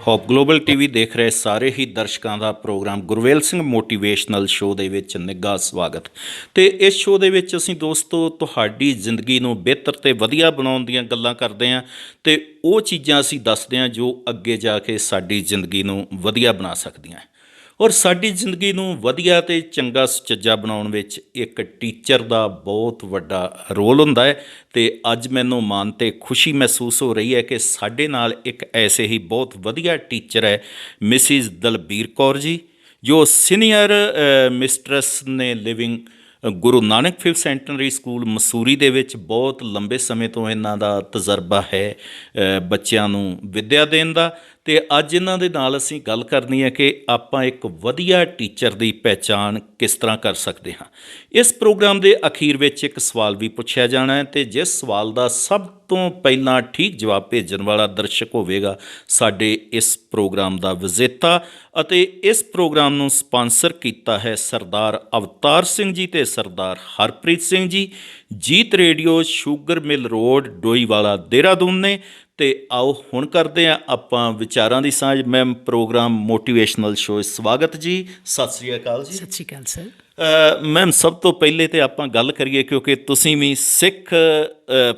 Hop global TV ਦੇਖ ਰਹੇ ਸਾਰੇ ਹੀ ਦਰਸ਼ਕਾਂ ਦਾ programme Gurvel Singh motivational show ਦੇ ਵਿੱਚ ਨਿੱਘਾ ਸਵਾਗਤ। ਤੇ ਇਸ ਸ਼ੋਅ ਦੇ ਵਿੱਚ ਅਸੀਂ ਦੋਸਤੋ ਤੁਹਾਡੀ ਜ਼ਿੰਦਗੀ ਨੂੰ ਬਿਹਤਰ ਤੇ ਵਧੀਆ ਬਣਾਉਣ ਦੀਆਂ ਗੱਲਾਂ ਕਰਦੇ ਹਾਂ ਤੇ ਉਹ ਚੀਜ਼ਾਂ ਅਸੀਂ ਦੱਸਦੇ ਹਾਂ ਜੋ ਅੱਗੇ ਜਾ ਕੇ ਸਾਡੀ ਜ਼ਿੰਦਗੀ ਨੂੰ ਵਧੀਆ ਬਣਾ ਸਕਦੀਆਂ। ਔਰ ਸਾਡੀ ਜ਼ਿੰਦਗੀ ਨੂੰ ਵਧੀਆ ਤੇ ਚੰਗਾ ਸੁਚੱਜਾ ਬਣਾਉਣ ਵਿੱਚ ਇੱਕ ਟੀਚਰ ਦਾ ਬਹੁਤ ਵੱਡਾ ਰੋਲ ਹੁੰਦਾ ਹੈ। ਤੇ ਅੱਜ ਮੈਨੂੰ ਮਾਣ ਤੇ ਖੁਸ਼ੀ ਮਹਿਸੂਸ ਹੋ ਰਹੀ ਹੈ ਕਿ ਸਾਡੇ ਨਾਲ ਇੱਕ ਐਸੇ ਹੀ ਬਹੁਤ ਵਧੀਆ ਟੀਚਰ ਹੈ ਮਿਸਿਜ਼ ਦਲਬੀਰ ਕੌਰ ਜੀ, ਜੋ ਸੀਨੀਅਰ ਮਿਸਟਰਸ ਨੇ ਲਿਵਿੰਗ ਗੁਰੂ ਨਾਨਕ 5th ਸੈਂਟਨਰੀ ਸਕੂਲ ਮਸੂਰੀ ਦੇ ਵਿੱਚ। ਬਹੁਤ ਲੰਬੇ ਸਮੇਂ ਤੋਂ ਇਹਨਾਂ ਦਾ ਤਜਰਬਾ ਹੈ ਬੱਚਿਆਂ ਨੂੰ ਵਿੱਦਿਆ ਦੇਣ ਦਾ। ਅਤੇ ਅੱਜ ਇਹਨਾਂ ਦੇ ਨਾਲ ਅਸੀਂ ਗੱਲ ਕਰਨੀ ਹੈ ਕਿ ਆਪਾਂ ਇੱਕ ਵਧੀਆ ਟੀਚਰ ਦੀ ਪਹਿਚਾਣ ਕਿਸ ਤਰ੍ਹਾਂ ਕਰ ਸਕਦੇ ਹਾਂ। ਇਸ ਪ੍ਰੋਗਰਾਮ ਦੇ ਅਖੀਰ ਵਿੱਚ ਇੱਕ ਸਵਾਲ ਵੀ ਪੁੱਛਿਆ ਜਾਣਾ ਹੈ ਅਤੇ ਜਿਸ ਸਵਾਲ ਦਾ ਸਭ ਤੋਂ ਪਹਿਲਾਂ ਠੀਕ ਜਵਾਬ ਭੇਜਣ ਵਾਲਾ ਦਰਸ਼ਕ ਹੋਵੇਗਾ ਸਾਡੇ ਇਸ ਪ੍ਰੋਗਰਾਮ ਦਾ ਵਿਜੇਤਾ। ਅਤੇ ਇਸ ਪ੍ਰੋਗਰਾਮ ਨੂੰ ਸਪਾਂਸਰ ਕੀਤਾ ਹੈ ਸਰਦਾਰ ਅਵਤਾਰ ਸਿੰਘ ਜੀ ਅਤੇ ਸਰਦਾਰ Harpreet Singh ji, Jeet radio, sugar mill road, Doiwala, Dehradun ਨੇ। ਅਤੇ ਆਓ ਹੁਣ ਕਰਦੇ ਹਾਂ ਆਪਾਂ ਵਿਚਾਰਾਂ ਦੀ ਸਾਂਝ। ਮੈਮ, ਪ੍ਰੋਗਰਾਮ ਮੋਟੀਵੇਸ਼ਨਲ ਸ਼ੋਅ ਸਵਾਗਤ ਜੀ। ਸਤਿ ਸ਼੍ਰੀ ਅਕਾਲ ਜੀ। ਸਤਿ ਸ਼੍ਰੀ ਅਕਾਲ ਸਰ। ਮੈਮ, ਸਭ ਤੋਂ ਪਹਿਲੇ ਤਾਂ ਆਪਾਂ ਗੱਲ ਕਰੀਏ ਕਿਉਂਕਿ ਤੁਸੀਂ ਵੀ ਸਿੱਖ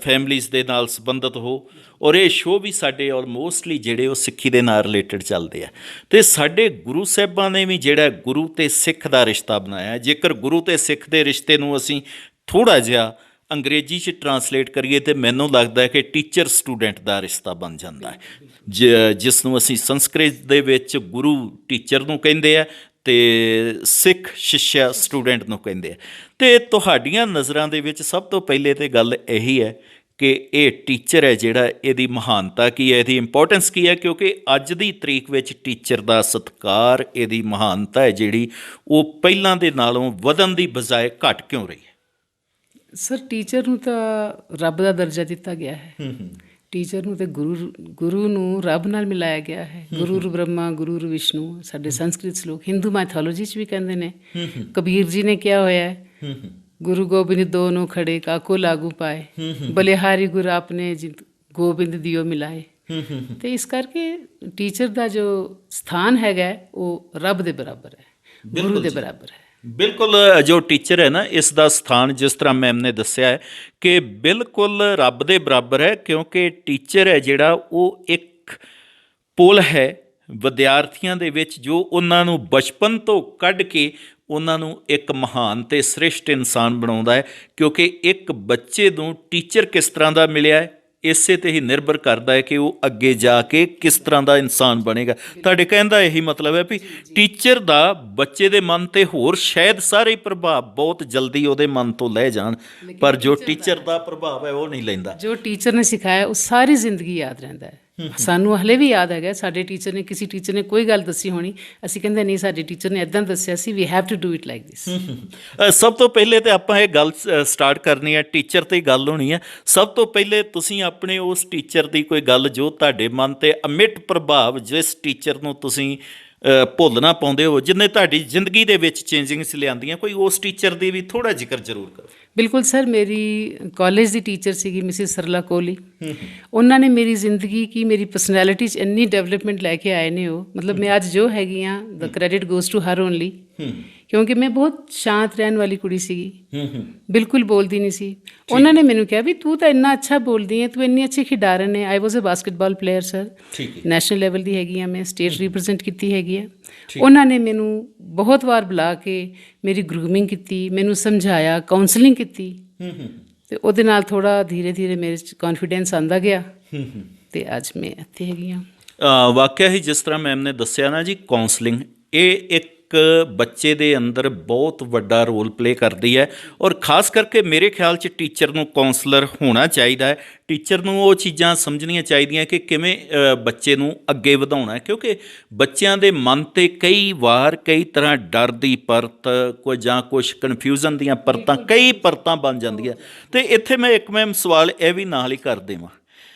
ਫੈਮਲੀਜ਼ ਦੇ ਨਾਲ ਸੰਬੰਧਿਤ ਹੋ ਔਰ ਇਹ ਸ਼ੋਅ ਵੀ ਸਾਡੇ ਆਲਮੋਸਟਲੀ ਜਿਹੜੇ ਉਹ ਸਿੱਖੀ ਦੇ ਨਾਲ ਰਿਲੇਟਡ ਚੱਲਦੇ ਆ। ਅਤੇ ਸਾਡੇ ਗੁਰੂ ਸਾਹਿਬਾਂ ਨੇ ਵੀ ਜਿਹੜਾ ਗੁਰੂ ਅਤੇ ਸਿੱਖ ਦਾ ਰਿਸ਼ਤਾ ਬਣਾਇਆ। ਜੇਕਰ ਗੁਰੂ ਅਤੇ ਸਿੱਖ ਦੇ ਰਿਸ਼ਤੇ ਨੂੰ ਅਸੀਂ ਥੋੜ੍ਹਾ ਜਿਹਾ ਅੰਗਰੇਜ਼ੀ 'ਚ ਟਰਾਂਸਲੇਟ ਕਰੀਏ ਤਾਂ ਮੈਨੂੰ ਲੱਗਦਾ ਹੈ ਕਿ ਟੀਚਰ ਸਟੂਡੈਂਟ ਦਾ ਰਿਸ਼ਤਾ ਬਣ ਜਾਂਦਾ ਹੈ, ਜਿਸ ਨੂੰ ਅਸੀਂ ਸੰਸਕ੍ਰਿਤ ਦੇ ਵਿੱਚ ਗੁਰੂ ਟੀਚਰ ਨੂੰ ਕਹਿੰਦੇ ਆ ਅਤੇ ਸਿੱਖ ਸ਼ਿਸ਼ਿਆ ਸਟੂਡੈਂਟ ਨੂੰ ਕਹਿੰਦੇ ਆ। ਅਤੇ ਤੁਹਾਡੀਆਂ ਨਜ਼ਰਾਂ ਦੇ ਵਿੱਚ ਸਭ ਤੋਂ ਪਹਿਲੇ ਤਾਂ ਗੱਲ ਇਹੀ ਹੈ ਕਿ ਇਹ ਟੀਚਰ ਹੈ ਜਿਹੜਾ, ਇਹਦੀ ਮਹਾਨਤਾ ਕੀ ਹੈ, ਇਹਦੀ ਇੰਪੋਰਟੈਂਸ ਕੀ ਹੈ, ਕਿਉਂਕਿ ਅੱਜ ਦੀ ਤਰੀਕ ਵਿੱਚ ਟੀਚਰ ਦਾ ਸਤਿਕਾਰ, ਇਹਦੀ ਮਹਾਨਤਾ ਹੈ ਜਿਹੜੀ ਉਹ ਪਹਿਲਾਂ ਦੇ ਨਾਲੋਂ ਵਧਣ ਦੀ ਬਜਾਏ ਘੱਟ ਕਿਉਂ ਰਹੀ ਹੈ? ਸਰ, ਟੀਚਰ ਨੂੰ ਤਾਂ ਰੱਬ ਦਾ ਦਰਜਾ ਦਿੱਤਾ ਗਿਆ ਹੈ। ਟੀਚਰ ਨੂੰ ਤਾਂ ਗੁਰੂ ਨੂੰ ਰੱਬ ਨਾਲ ਮਿਲਾਇਆ ਗਿਆ ਹੈ। ਗੁਰੂ ਬ੍ਰਹਮਾ ਗੁਰੂ ਵਿਸ਼ਨੂੰ, ਸਾਡੇ ਸੰਸਕ੍ਰਿਤ ਸਲੋਕ ਹਿੰਦੂ ਮਾਈਥੋਲੋਜੀ 'ਚ ਵੀ ਕਹਿੰਦੇ ਨੇ। ਕਬੀਰ ਜੀ ਨੇ ਕਿਹਾ ਹੋਇਆ ਹੈ, ਗੁਰੂ ਗੋਬਿੰਦ ਦੋਨੋਂ ਖੜੇ ਕਾਕੋ ਲਾਗੂ ਪਾਏ, ਬਲਿਹਾਰੀ ਗੁਰ ਆਪਨੇ ਗੋਬਿੰਦ ਦਿਓ ਮਿਲਾਏ। ਅਤੇ ਇਸ ਕਰਕੇ ਟੀਚਰ ਦਾ ਜੋ ਸਥਾਨ ਹੈਗਾ ਉਹ ਰੱਬ ਦੇ ਬਰਾਬਰ ਹੈ, ਗੁਰੂ ਦੇ ਬਰਾਬਰ ਹੈ। ਬਿਲਕੁਲ, ਜੋ ਟੀਚਰ ਹੈ ਨਾ, ਇਸ ਦਾ ਸਥਾਨ ਜਿਸ ਤਰ੍ਹਾਂ ਮੈਮ ਨੇ ਦੱਸਿਆ ਹੈ ਕਿ ਬਿਲਕੁਲ ਰੱਬ ਦੇ ਬਰਾਬਰ ਹੈ, ਕਿਉਂਕਿ ਟੀਚਰ ਹੈ ਜਿਹੜਾ ਉਹ ਇੱਕ ਪੁਲ ਹੈ ਵਿਦਿਆਰਥੀਆਂ ਦੇ ਵਿੱਚ, ਜੋ ਉਹਨਾਂ ਨੂੰ ਬਚਪਨ ਤੋਂ ਕੱਢ ਕੇ ਉਹਨਾਂ ਨੂੰ ਇੱਕ ਮਹਾਨ ਅਤੇ ਸ੍ਰਿਸ਼ਟ ਇਨਸਾਨ ਬਣਾਉਂਦਾ ਹੈ। ਕਿਉਂਕਿ ਇੱਕ ਬੱਚੇ ਨੂੰ ਟੀਚਰ ਕਿਸ ਤਰ੍ਹਾਂ ਦਾ ਮਿਲਿਆ ਹੈ, ਇਸੇ 'ਤੇ ਹੀ ਨਿਰਭਰ ਕਰਦਾ ਹੈ ਕਿ ਉਹ ਅੱਗੇ ਜਾ ਕੇ ਕਿਸ ਤਰ੍ਹਾਂ ਦਾ ਇਨਸਾਨ ਬਣੇਗਾ। ਤੁਹਾਡੇ ਕਹਿਣ ਦਾ ਇਹੀ ਮਤਲਬ ਹੈ ਵੀ ਟੀਚਰ ਦਾ ਬੱਚੇ ਦੇ ਮਨ 'ਤੇ ਹੋਰ ਸ਼ਾਇਦ ਸਾਰੇ ਪ੍ਰਭਾਵ ਬਹੁਤ ਜਲਦੀ ਉਹਦੇ ਮਨ ਤੋਂ ਲੈ ਜਾਣ, ਪਰ ਜੋ ਟੀਚਰ ਦਾ ਪ੍ਰਭਾਵ ਹੈ ਉਹ ਨਹੀਂ ਲੈਂਦਾ। ਜੋ ਟੀਚਰ ਨੇ ਸਿਖਾਇਆ ਉਹ ਸਾਰੀ ਜ਼ਿੰਦਗੀ ਯਾਦ ਰਹਿੰਦਾ ਹੈ। ਸਾਨੂੰ ਹਲੇ ਵੀ ਯਾਦ ਹੈਗਾ, ਸਾਡੇ ਟੀਚਰ ਨੇ, ਕਿਸੇ ਟੀਚਰ ਨੇ ਕੋਈ ਗੱਲ ਦੱਸੀ ਹੋਣੀ, ਅਸੀਂ ਕਹਿੰਦੇ ਨਹੀਂ, ਸਾਡੇ ਟੀਚਰ ਨੇ ਇੱਦਾਂ ਦੱਸਿਆ ਸੀ, we have to do it like this. ਸਭ ਤੋਂ ਪਹਿਲੇ ਤਾਂ ਆਪਾਂ ਇਹ ਗੱਲ ਸਟਾਰਟ ਕਰਨੀ ਹੈ, ਟੀਚਰ 'ਤੇ ਹੀ ਗੱਲ ਹੋਣੀ ਹੈ। ਸਭ ਤੋਂ ਪਹਿਲੇ ਤੁਸੀਂ ਆਪਣੇ ਉਸ ਟੀਚਰ ਦੀ ਕੋਈ ਗੱਲ ਜੋ ਤੁਹਾਡੇ ਮਨ 'ਤੇ ਅਮਿਟ ਪ੍ਰਭਾਵ, ਜਿਸ ਟੀਚਰ ਨੂੰ ਤੁਸੀਂ ਭੁੱਲ ਨਾ ਪਾਉਂਦੇ ਹੋ, ਜਿਹਨੇ ਤੁਹਾਡੀ ਜ਼ਿੰਦਗੀ ਦੇ ਵਿੱਚ ਚੇਂਜਿੰਗਸ ਲਿਆਂਦੀਆਂ, ਕੋਈ ਉਸ ਟੀਚਰ ਦੀ ਵੀ ਥੋੜ੍ਹਾ ਜ਼ਿਕਰ ਜ਼ਰੂਰ ਕਰੋ। ਬਿਲਕੁਲ ਸਰ, ਮੇਰੀ ਕਾਲਜ ਦੀ ਟੀਚਰ ਸੀਗੀ ਮਿਸਿਸ ਸਰਲਾ ਕੋਹਲੀ। ਉਹਨਾਂ ਨੇ ਮੇਰੀ ਜ਼ਿੰਦਗੀ ਕੀ, ਮੇਰੀ ਪਰਸਨੈਲਿਟੀ 'ਚ ਇੰਨੀ ਡਿਵੈਲਪਮੈਂਟ ਲੈ ਕੇ ਆਏ ਨੇ ਉਹ, ਮਤਲਬ ਮੈਂ ਅੱਜ ਜੋ ਹੈਗੀ ਹਾਂ, ਦਾ credit goes to her only. ਕਿਉਂਕਿ ਮੈਂ ਬਹੁਤ ਸ਼ਾਂਤ ਰਹਿਣ ਵਾਲੀ ਕੁੜੀ ਸੀਗੀ, ਬਿਲਕੁਲ ਬੋਲਦੀ ਨਹੀਂ ਸੀ। ਉਹਨਾਂ ਨੇ ਮੈਨੂੰ ਕਿਹਾ ਵੀ ਤੂੰ ਤਾਂ ਇੰਨਾ ਅੱਛਾ ਬੋਲਦੀ ਹੈ, ਤੂੰ ਇੰਨੀ ਅੱਛੀ ਖਿਡਾਰਨ ਹੈ। I was a basketball player sir, national level ਦੀ ਹੈਗੀ ਹਾਂ ਮੈਂ, ਸਟੇਟ ਰਿਪਰੈਜ਼ੈਂਟ ਕੀਤੀ ਹੈਗੀ ਆ। ਉਹਨਾਂ ਨੇ ਮੈਨੂੰ ਬਹੁਤ ਵਾਰ ਬੁਲਾ ਕੇ ਮੇਰੀ ਗਰੂਮਿੰਗ ਕੀਤੀ, ਮੈਨੂੰ ਸਮਝਾਇਆ, ਕਾਉਂਸਲਿੰਗ ਕੀਤੀ, ਅਤੇ ਉਹਦੇ ਨਾਲ ਥੋੜ੍ਹਾ ਧੀਰੇ ਧੀਰੇ ਮੇਰੇ 'ਚ ਕੌਨਫੀਡੈਂਸ ਆਉਂਦਾ ਗਿਆ ਅਤੇ ਅੱਜ ਮੈਂ ਇੱਥੇ ਹੈਗੀ ਹਾਂ। ਵਾਕਿਆ ਹੀ ਜਿਸ ਤਰ੍ਹਾਂ ਮੈਮ ਨੇ ਦੱਸਿਆ ਨਾ ਜੀ, ਕਾਉਂਸਲਿੰਗ ਇਹ ਇੱਕ ਬੱਚੇ ਦੇ ਅੰਦਰ ਬਹੁਤ ਵੱਡਾ ਰੋਲ ਪਲੇ ਕਰਦੀ ਹੈ। ਔਰ ਖ਼ਾਸ ਕਰਕੇ ਮੇਰੇ ਖਿਆਲ 'ਚ ਟੀਚਰ ਨੂੰ ਕਾਉਂਸਲਰ ਹੋਣਾ ਚਾਹੀਦਾ ਹੈ। ਟੀਚਰ ਨੂੰ ਉਹ ਚੀਜ਼ਾਂ ਸਮਝਣੀਆਂ ਚਾਹੀਦੀਆਂ ਕਿ ਕਿਵੇਂ ਬੱਚੇ ਨੂੰ ਅੱਗੇ ਵਧਾਉਣਾ ਹੈ, ਕਿਉਂਕਿ ਬੱਚਿਆਂ ਦੇ ਮਨ 'ਤੇ ਕਈ ਵਾਰ ਕਈ ਤਰ੍ਹਾਂ ਡਰ ਦੀ ਪਰਤ, ਕੋਈ ਜਾਂ ਕੁਛ ਕਨਫਿਊਜ਼ਨ ਦੀਆਂ ਪਰਤਾਂ, ਕਈ ਪਰਤਾਂ ਬਣ ਜਾਂਦੀਆਂ। ਅਤੇ ਇੱਥੇ ਮੈਂ ਇੱਕ ਮੈਮ ਸਵਾਲ ਇਹ ਵੀ ਨਾਲ ਹੀ ਕਰ ਦੇਵਾਂ,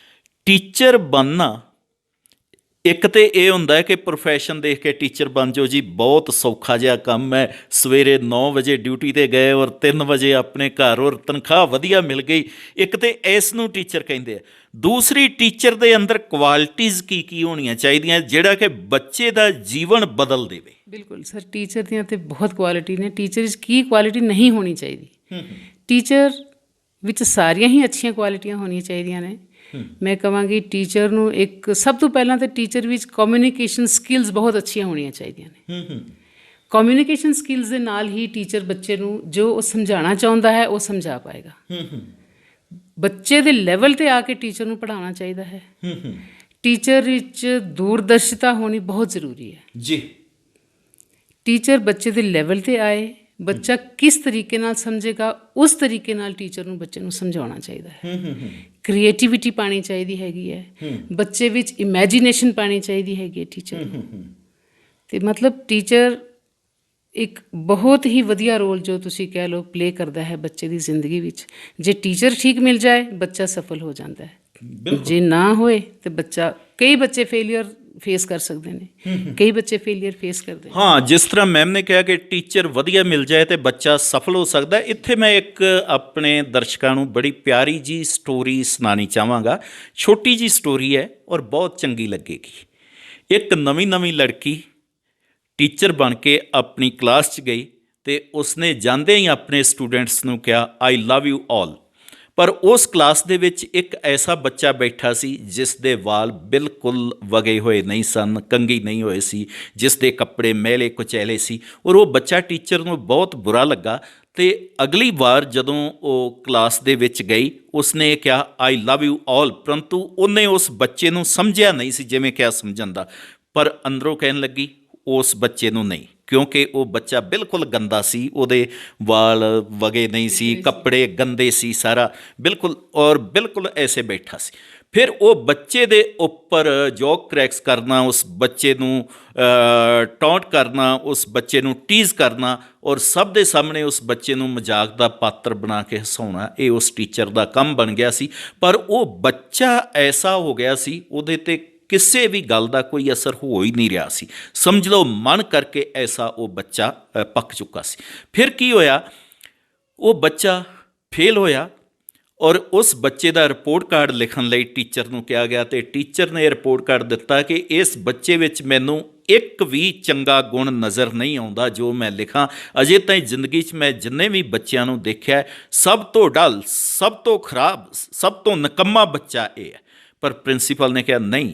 ਟੀਚਰ ਬਣਨਾ ਇੱਕ ਤੇ ਇਹ ਹੁੰਦਾ ਹੈ ਕਿ ਪ੍ਰੋਫੈਸ਼ਨ ਦੇਖ ਕੇ ਟੀਚਰ ਬਣ ਜਾਓ ਜੀ, ਬਹੁਤ ਸੌਖਾ ਜਿਹਾ ਕੰਮ ਹੈ। ਸਵੇਰੇ 9 ਵਜੇ ਡਿਊਟੀ 'ਤੇ ਗਏ ਔਰ 3 ਵਜੇ ਆਪਣੇ ਘਰ, ਔਰ ਤਨਖਾਹ ਵਧੀਆ ਮਿਲ ਗਈ। ਇੱਕ ਤੇ ਇਸ ਨੂੰ ਟੀਚਰ ਕਹਿੰਦੇ ਆ। ਦੂਸਰੀ, ਟੀਚਰ ਦੇ ਅੰਦਰ ਕੁਆਲਿਟੀਜ਼ ਕੀ ਕੀ ਹੋਣੀਆਂ ਚਾਹੀਦੀਆਂ ਜਿਹੜਾ ਕਿ ਬੱਚੇ ਦਾ ਜੀਵਨ ਬਦਲ ਦੇਵੇ। ਬਿਲਕੁਲ ਸਰ, ਟੀਚਰ ਦੀਆਂ ਤੇ ਬਹੁਤ ਕੁਆਲਿਟੀ ਨੇ। ਟੀਚਰ 'ਚ ਕੀ ਕੁਆਲਿਟੀ ਨਹੀਂ ਹੋਣੀ ਚਾਹੀਦੀ? ਟੀਚਰ ਵਿੱਚ ਸਾਰੀਆਂ ਹੀ ਅੱਛੀਆਂ ਕੁਆਲਿਟੀਆਂ ਹੋਣੀਆਂ ਚਾਹੀਦੀਆਂ ਨੇ। ਮੈਂ ਕਹਾਂਗੀ ਟੀਚਰ ਨੂੰ ਇੱਕ ਸਭ ਤੋਂ ਪਹਿਲਾਂ ਤਾਂ ਟੀਚਰ ਵਿੱਚ ਕਮਿਊਨੀਕੇਸ਼ਨ ਸਕਿੱਲਸ ਬਹੁਤ ਅੱਛੀਆਂ ਹੋਣੀਆਂ ਚਾਹੀਦੀਆਂ ਨੇ। ਕਮਿਊਨੀਕੇਸ਼ਨ ਸਕਿੱਲਸ ਦੇ ਨਾਲ ਹੀ ਟੀਚਰ ਬੱਚੇ ਨੂੰ ਜੋ ਉਹ ਸਮਝਾਉਣਾ ਚਾਹੁੰਦਾ ਹੈ ਉਹ ਸਮਝਾ ਪਾਏਗਾ। ਬੱਚੇ ਦੇ ਲੈਵਲ 'ਤੇ ਆ ਕੇ ਟੀਚਰ ਨੂੰ ਪੜ੍ਹਾਉਣਾ ਚਾਹੀਦਾ ਹੈ। ਟੀਚਰ ਵਿੱਚ ਦੂਰਦਰਸ਼ਿਤਾ ਹੋਣੀ ਬਹੁਤ ਜ਼ਰੂਰੀ ਹੈ ਜੀ। ਟੀਚਰ ਬੱਚੇ ਦੇ ਲੈਵਲ 'ਤੇ ਆਏ, ਬੱਚਾ ਕਿਸ ਤਰੀਕੇ ਨਾਲ ਸਮਝੇਗਾ ਉਸ ਤਰੀਕੇ ਨਾਲ ਟੀਚਰ ਨੂੰ ਬੱਚੇ ਨੂੰ ਸਮਝਾਉਣਾ ਚਾਹੀਦਾ ਹੈ। ਕ੍ਰੀਏਟੀਵਿਟੀ ਪਾਣੀ ਚਾਹੀਦੀ ਹੈਗੀ ਹੈ, ਬੱਚੇ ਵਿੱਚ ਇਮੈਜੀਨੇਸ਼ਨ ਪਾਣੀ ਚਾਹੀਦੀ ਹੈਗੀ ਹੈ ਟੀਚਰ ਨੂੰ। ਅਤੇ ਮਤਲਬ ਟੀਚਰ ਇੱਕ ਬਹੁਤ ਹੀ ਵਧੀਆ ਰੋਲ ਜੋ ਤੁਸੀਂ ਕਹਿ ਲਓ ਪਲੇ ਕਰਦਾ ਹੈ ਬੱਚੇ ਦੀ ਜ਼ਿੰਦਗੀ ਵਿੱਚ। ਜੇ ਟੀਚਰ ਠੀਕ ਮਿਲ ਜਾਏ ਬੱਚਾ ਸਫਲ ਹੋ ਜਾਂਦਾ ਹੈ। ਜੇ ਨਾ ਹੋਏ ਤਾਂ ਬੱਚਾ, ਕਈ ਬੱਚੇ ਫੇਲੀਅਰ ਫੇਸ ਕਰ ਸਕਦੇ ਨੇ, ਕਈ ਬੱਚੇ ਫੇਲੀਅਰ ਫੇਸ ਕਰਦੇ ਨੇ। ਹਾਂ, ਜਿਸ ਤਰ੍ਹਾਂ ਮੈਮ ਨੇ ਕਿਹਾ ਕਿ ਟੀਚਰ ਵਧੀਆ ਮਿਲ ਜਾਏ ਤੇ ਬੱਚਾ ਸਫਲ ਹੋ ਸਕਦਾ। ਇੱਥੇ ਮੈਂ ਇੱਕ ਆਪਣੇ ਦਰਸ਼ਕਾਂ ਨੂੰ ਬੜੀ ਪਿਆਰੀ ਜੀ ਸਟੋਰੀ ਸੁਣਾਉਣੀ ਚਾਹਾਂਗਾ। ਛੋਟੀ ਜੀ ਸਟੋਰੀ ਹੈ ਔਰ ਬਹੁਤ ਚੰਗੀ ਲੱਗੇਗੀ। ਇੱਕ ਨਵੀਂ ਲੜਕੀ ਟੀਚਰ ਬਣ ਕੇ ਆਪਣੀ ਕਲਾਸ 'ਚ ਗਈ ਅਤੇ ਉਸਨੇ ਜਾਂਦੇ ਹੀ ਆਪਣੇ ਸਟੂਡੈਂਟਸ ਨੂੰ ਕਿਹਾ, ਆਈ ਲਵ ਯੂ ਆਲ। ਪਰ ਉਸ ਕਲਾਸ ਦੇ ਵਿੱਚ ਇੱਕ ਐਸਾ ਬੱਚਾ ਬੈਠਾ ਸੀ ਜਿਸ ਦੇ ਵਾਲ ਬਿਲਕੁਲ ਵਗੇ ਹੋਏ ਨਹੀਂ ਸਨ, ਕੰਘੀ ਨਹੀਂ ਹੋਏ ਸੀ, ਜਿਸ ਦੇ ਕੱਪੜੇ ਮੈਲੇ ਕੁਚੈਲੇ ਸੀ, ਔਰ ਉਹ ਬੱਚਾ ਟੀਚਰ ਨੂੰ ਬਹੁਤ ਬੁਰਾ ਲੱਗਾ। ਅਤੇ ਅਗਲੀ ਵਾਰ ਜਦੋਂ ਉਹ ਕਲਾਸ ਦੇ ਵਿੱਚ ਗਈ ਉਸਨੇ ਕਿਹਾ, ਆਈ ਲਵ ਯੂ ਆਲ, ਪਰੰਤੂ ਉਹਨੇ ਉਸ ਬੱਚੇ ਨੂੰ ਸਮਝਿਆ ਨਹੀਂ ਸੀ ਜਿਵੇਂ ਕਿਹਾ ਸਮਝਣ ਦਾ, ਪਰ ਅੰਦਰੋਂ ਕਹਿਣ ਲੱਗੀ ਉਸ ਬੱਚੇ ਨੂੰ ਨਹੀਂ, ਕਿਉਂਕਿ ਉਹ ਬੱਚਾ ਬਿਲਕੁਲ ਗੰਦਾ ਸੀ, ਉਹਦੇ ਵਾਲ ਵਗੇ ਨਹੀਂ ਸੀ, ਕੱਪੜੇ ਗੰਦੇ ਸੀ ਸਾਰਾ ਬਿਲਕੁਲ, ਔਰ ਬਿਲਕੁਲ ਐਸੇ ਬੈਠਾ ਸੀ। ਫਿਰ ਉਹ ਬੱਚੇ ਦੇ ਉੱਪਰ ਜੋਕ ਕ੍ਰੈਕਸ ਕਰਨਾ, ਉਸ ਬੱਚੇ ਨੂੰ ਟੌਂਟ ਕਰਨਾ, ਉਸ ਬੱਚੇ ਨੂੰ ਟੀਜ਼ ਕਰਨਾ, ਔਰ ਸਭ ਦੇ ਸਾਹਮਣੇ ਉਸ ਬੱਚੇ ਨੂੰ ਮਜ਼ਾਕ ਦਾ ਪਾਤਰ ਬਣਾ ਕੇ ਹਸਾਉਣਾ, ਇਹ ਉਸ ਟੀਚਰ ਦਾ ਕੰਮ ਬਣ ਗਿਆ ਸੀ। ਪਰ ਉਹ ਬੱਚਾ ਐਸਾ ਹੋ ਗਿਆ ਸੀ, ਉਹਦੇ 'ਤੇ ਕਿਸੇ ਵੀ ਗੱਲ ਦਾ ਕੋਈ ਅਸਰ ਹੋ ਹੀ ਨਹੀਂ ਰਿਹਾ ਸੀ। ਸਮਝ ਲਓ ਮਨ ਕਰਕੇ ਐਸਾ ਉਹ ਬੱਚਾ ਪੱਕ ਚੁੱਕਾ ਸੀ। ਫਿਰ ਕੀ ਹੋਇਆ, ਉਹ ਬੱਚਾ ਫੇਲ ਹੋਇਆ ਔਰ ਉਸ ਬੱਚੇ ਦਾ ਰਿਪੋਰਟ ਕਾਰਡ ਲਿਖਣ ਲਈ ਟੀਚਰ ਨੂੰ ਕਿਹਾ ਗਿਆ ਅਤੇ ਟੀਚਰ ਨੇ ਰਿਪੋਰਟ ਕਾਰਡ ਦਿੱਤਾ ਕਿ ਇਸ ਬੱਚੇ ਵਿੱਚ ਮੈਨੂੰ ਇੱਕ ਵੀ ਚੰਗਾ ਗੁਣ ਨਜ਼ਰ ਨਹੀਂ ਆਉਂਦਾ ਜੋ ਮੈਂ ਲਿਖਾਂ। ਅਜੇ ਤਾਈਂ ਜ਼ਿੰਦਗੀ 'ਚ ਮੈਂ ਜਿੰਨੇ ਵੀ ਬੱਚਿਆਂ ਨੂੰ ਦੇਖਿਆ, ਸਭ ਤੋਂ ਡਲ, ਸਭ ਤੋਂ ਖਰਾਬ, ਸਭ ਤੋਂ ਨਿਕੰਮਾ ਬੱਚਾ ਇਹ ਹੈ। ਪਰ ਪ੍ਰਿੰਸੀਪਲ ਨੇ ਕਿਹਾ, ਨਹੀਂ,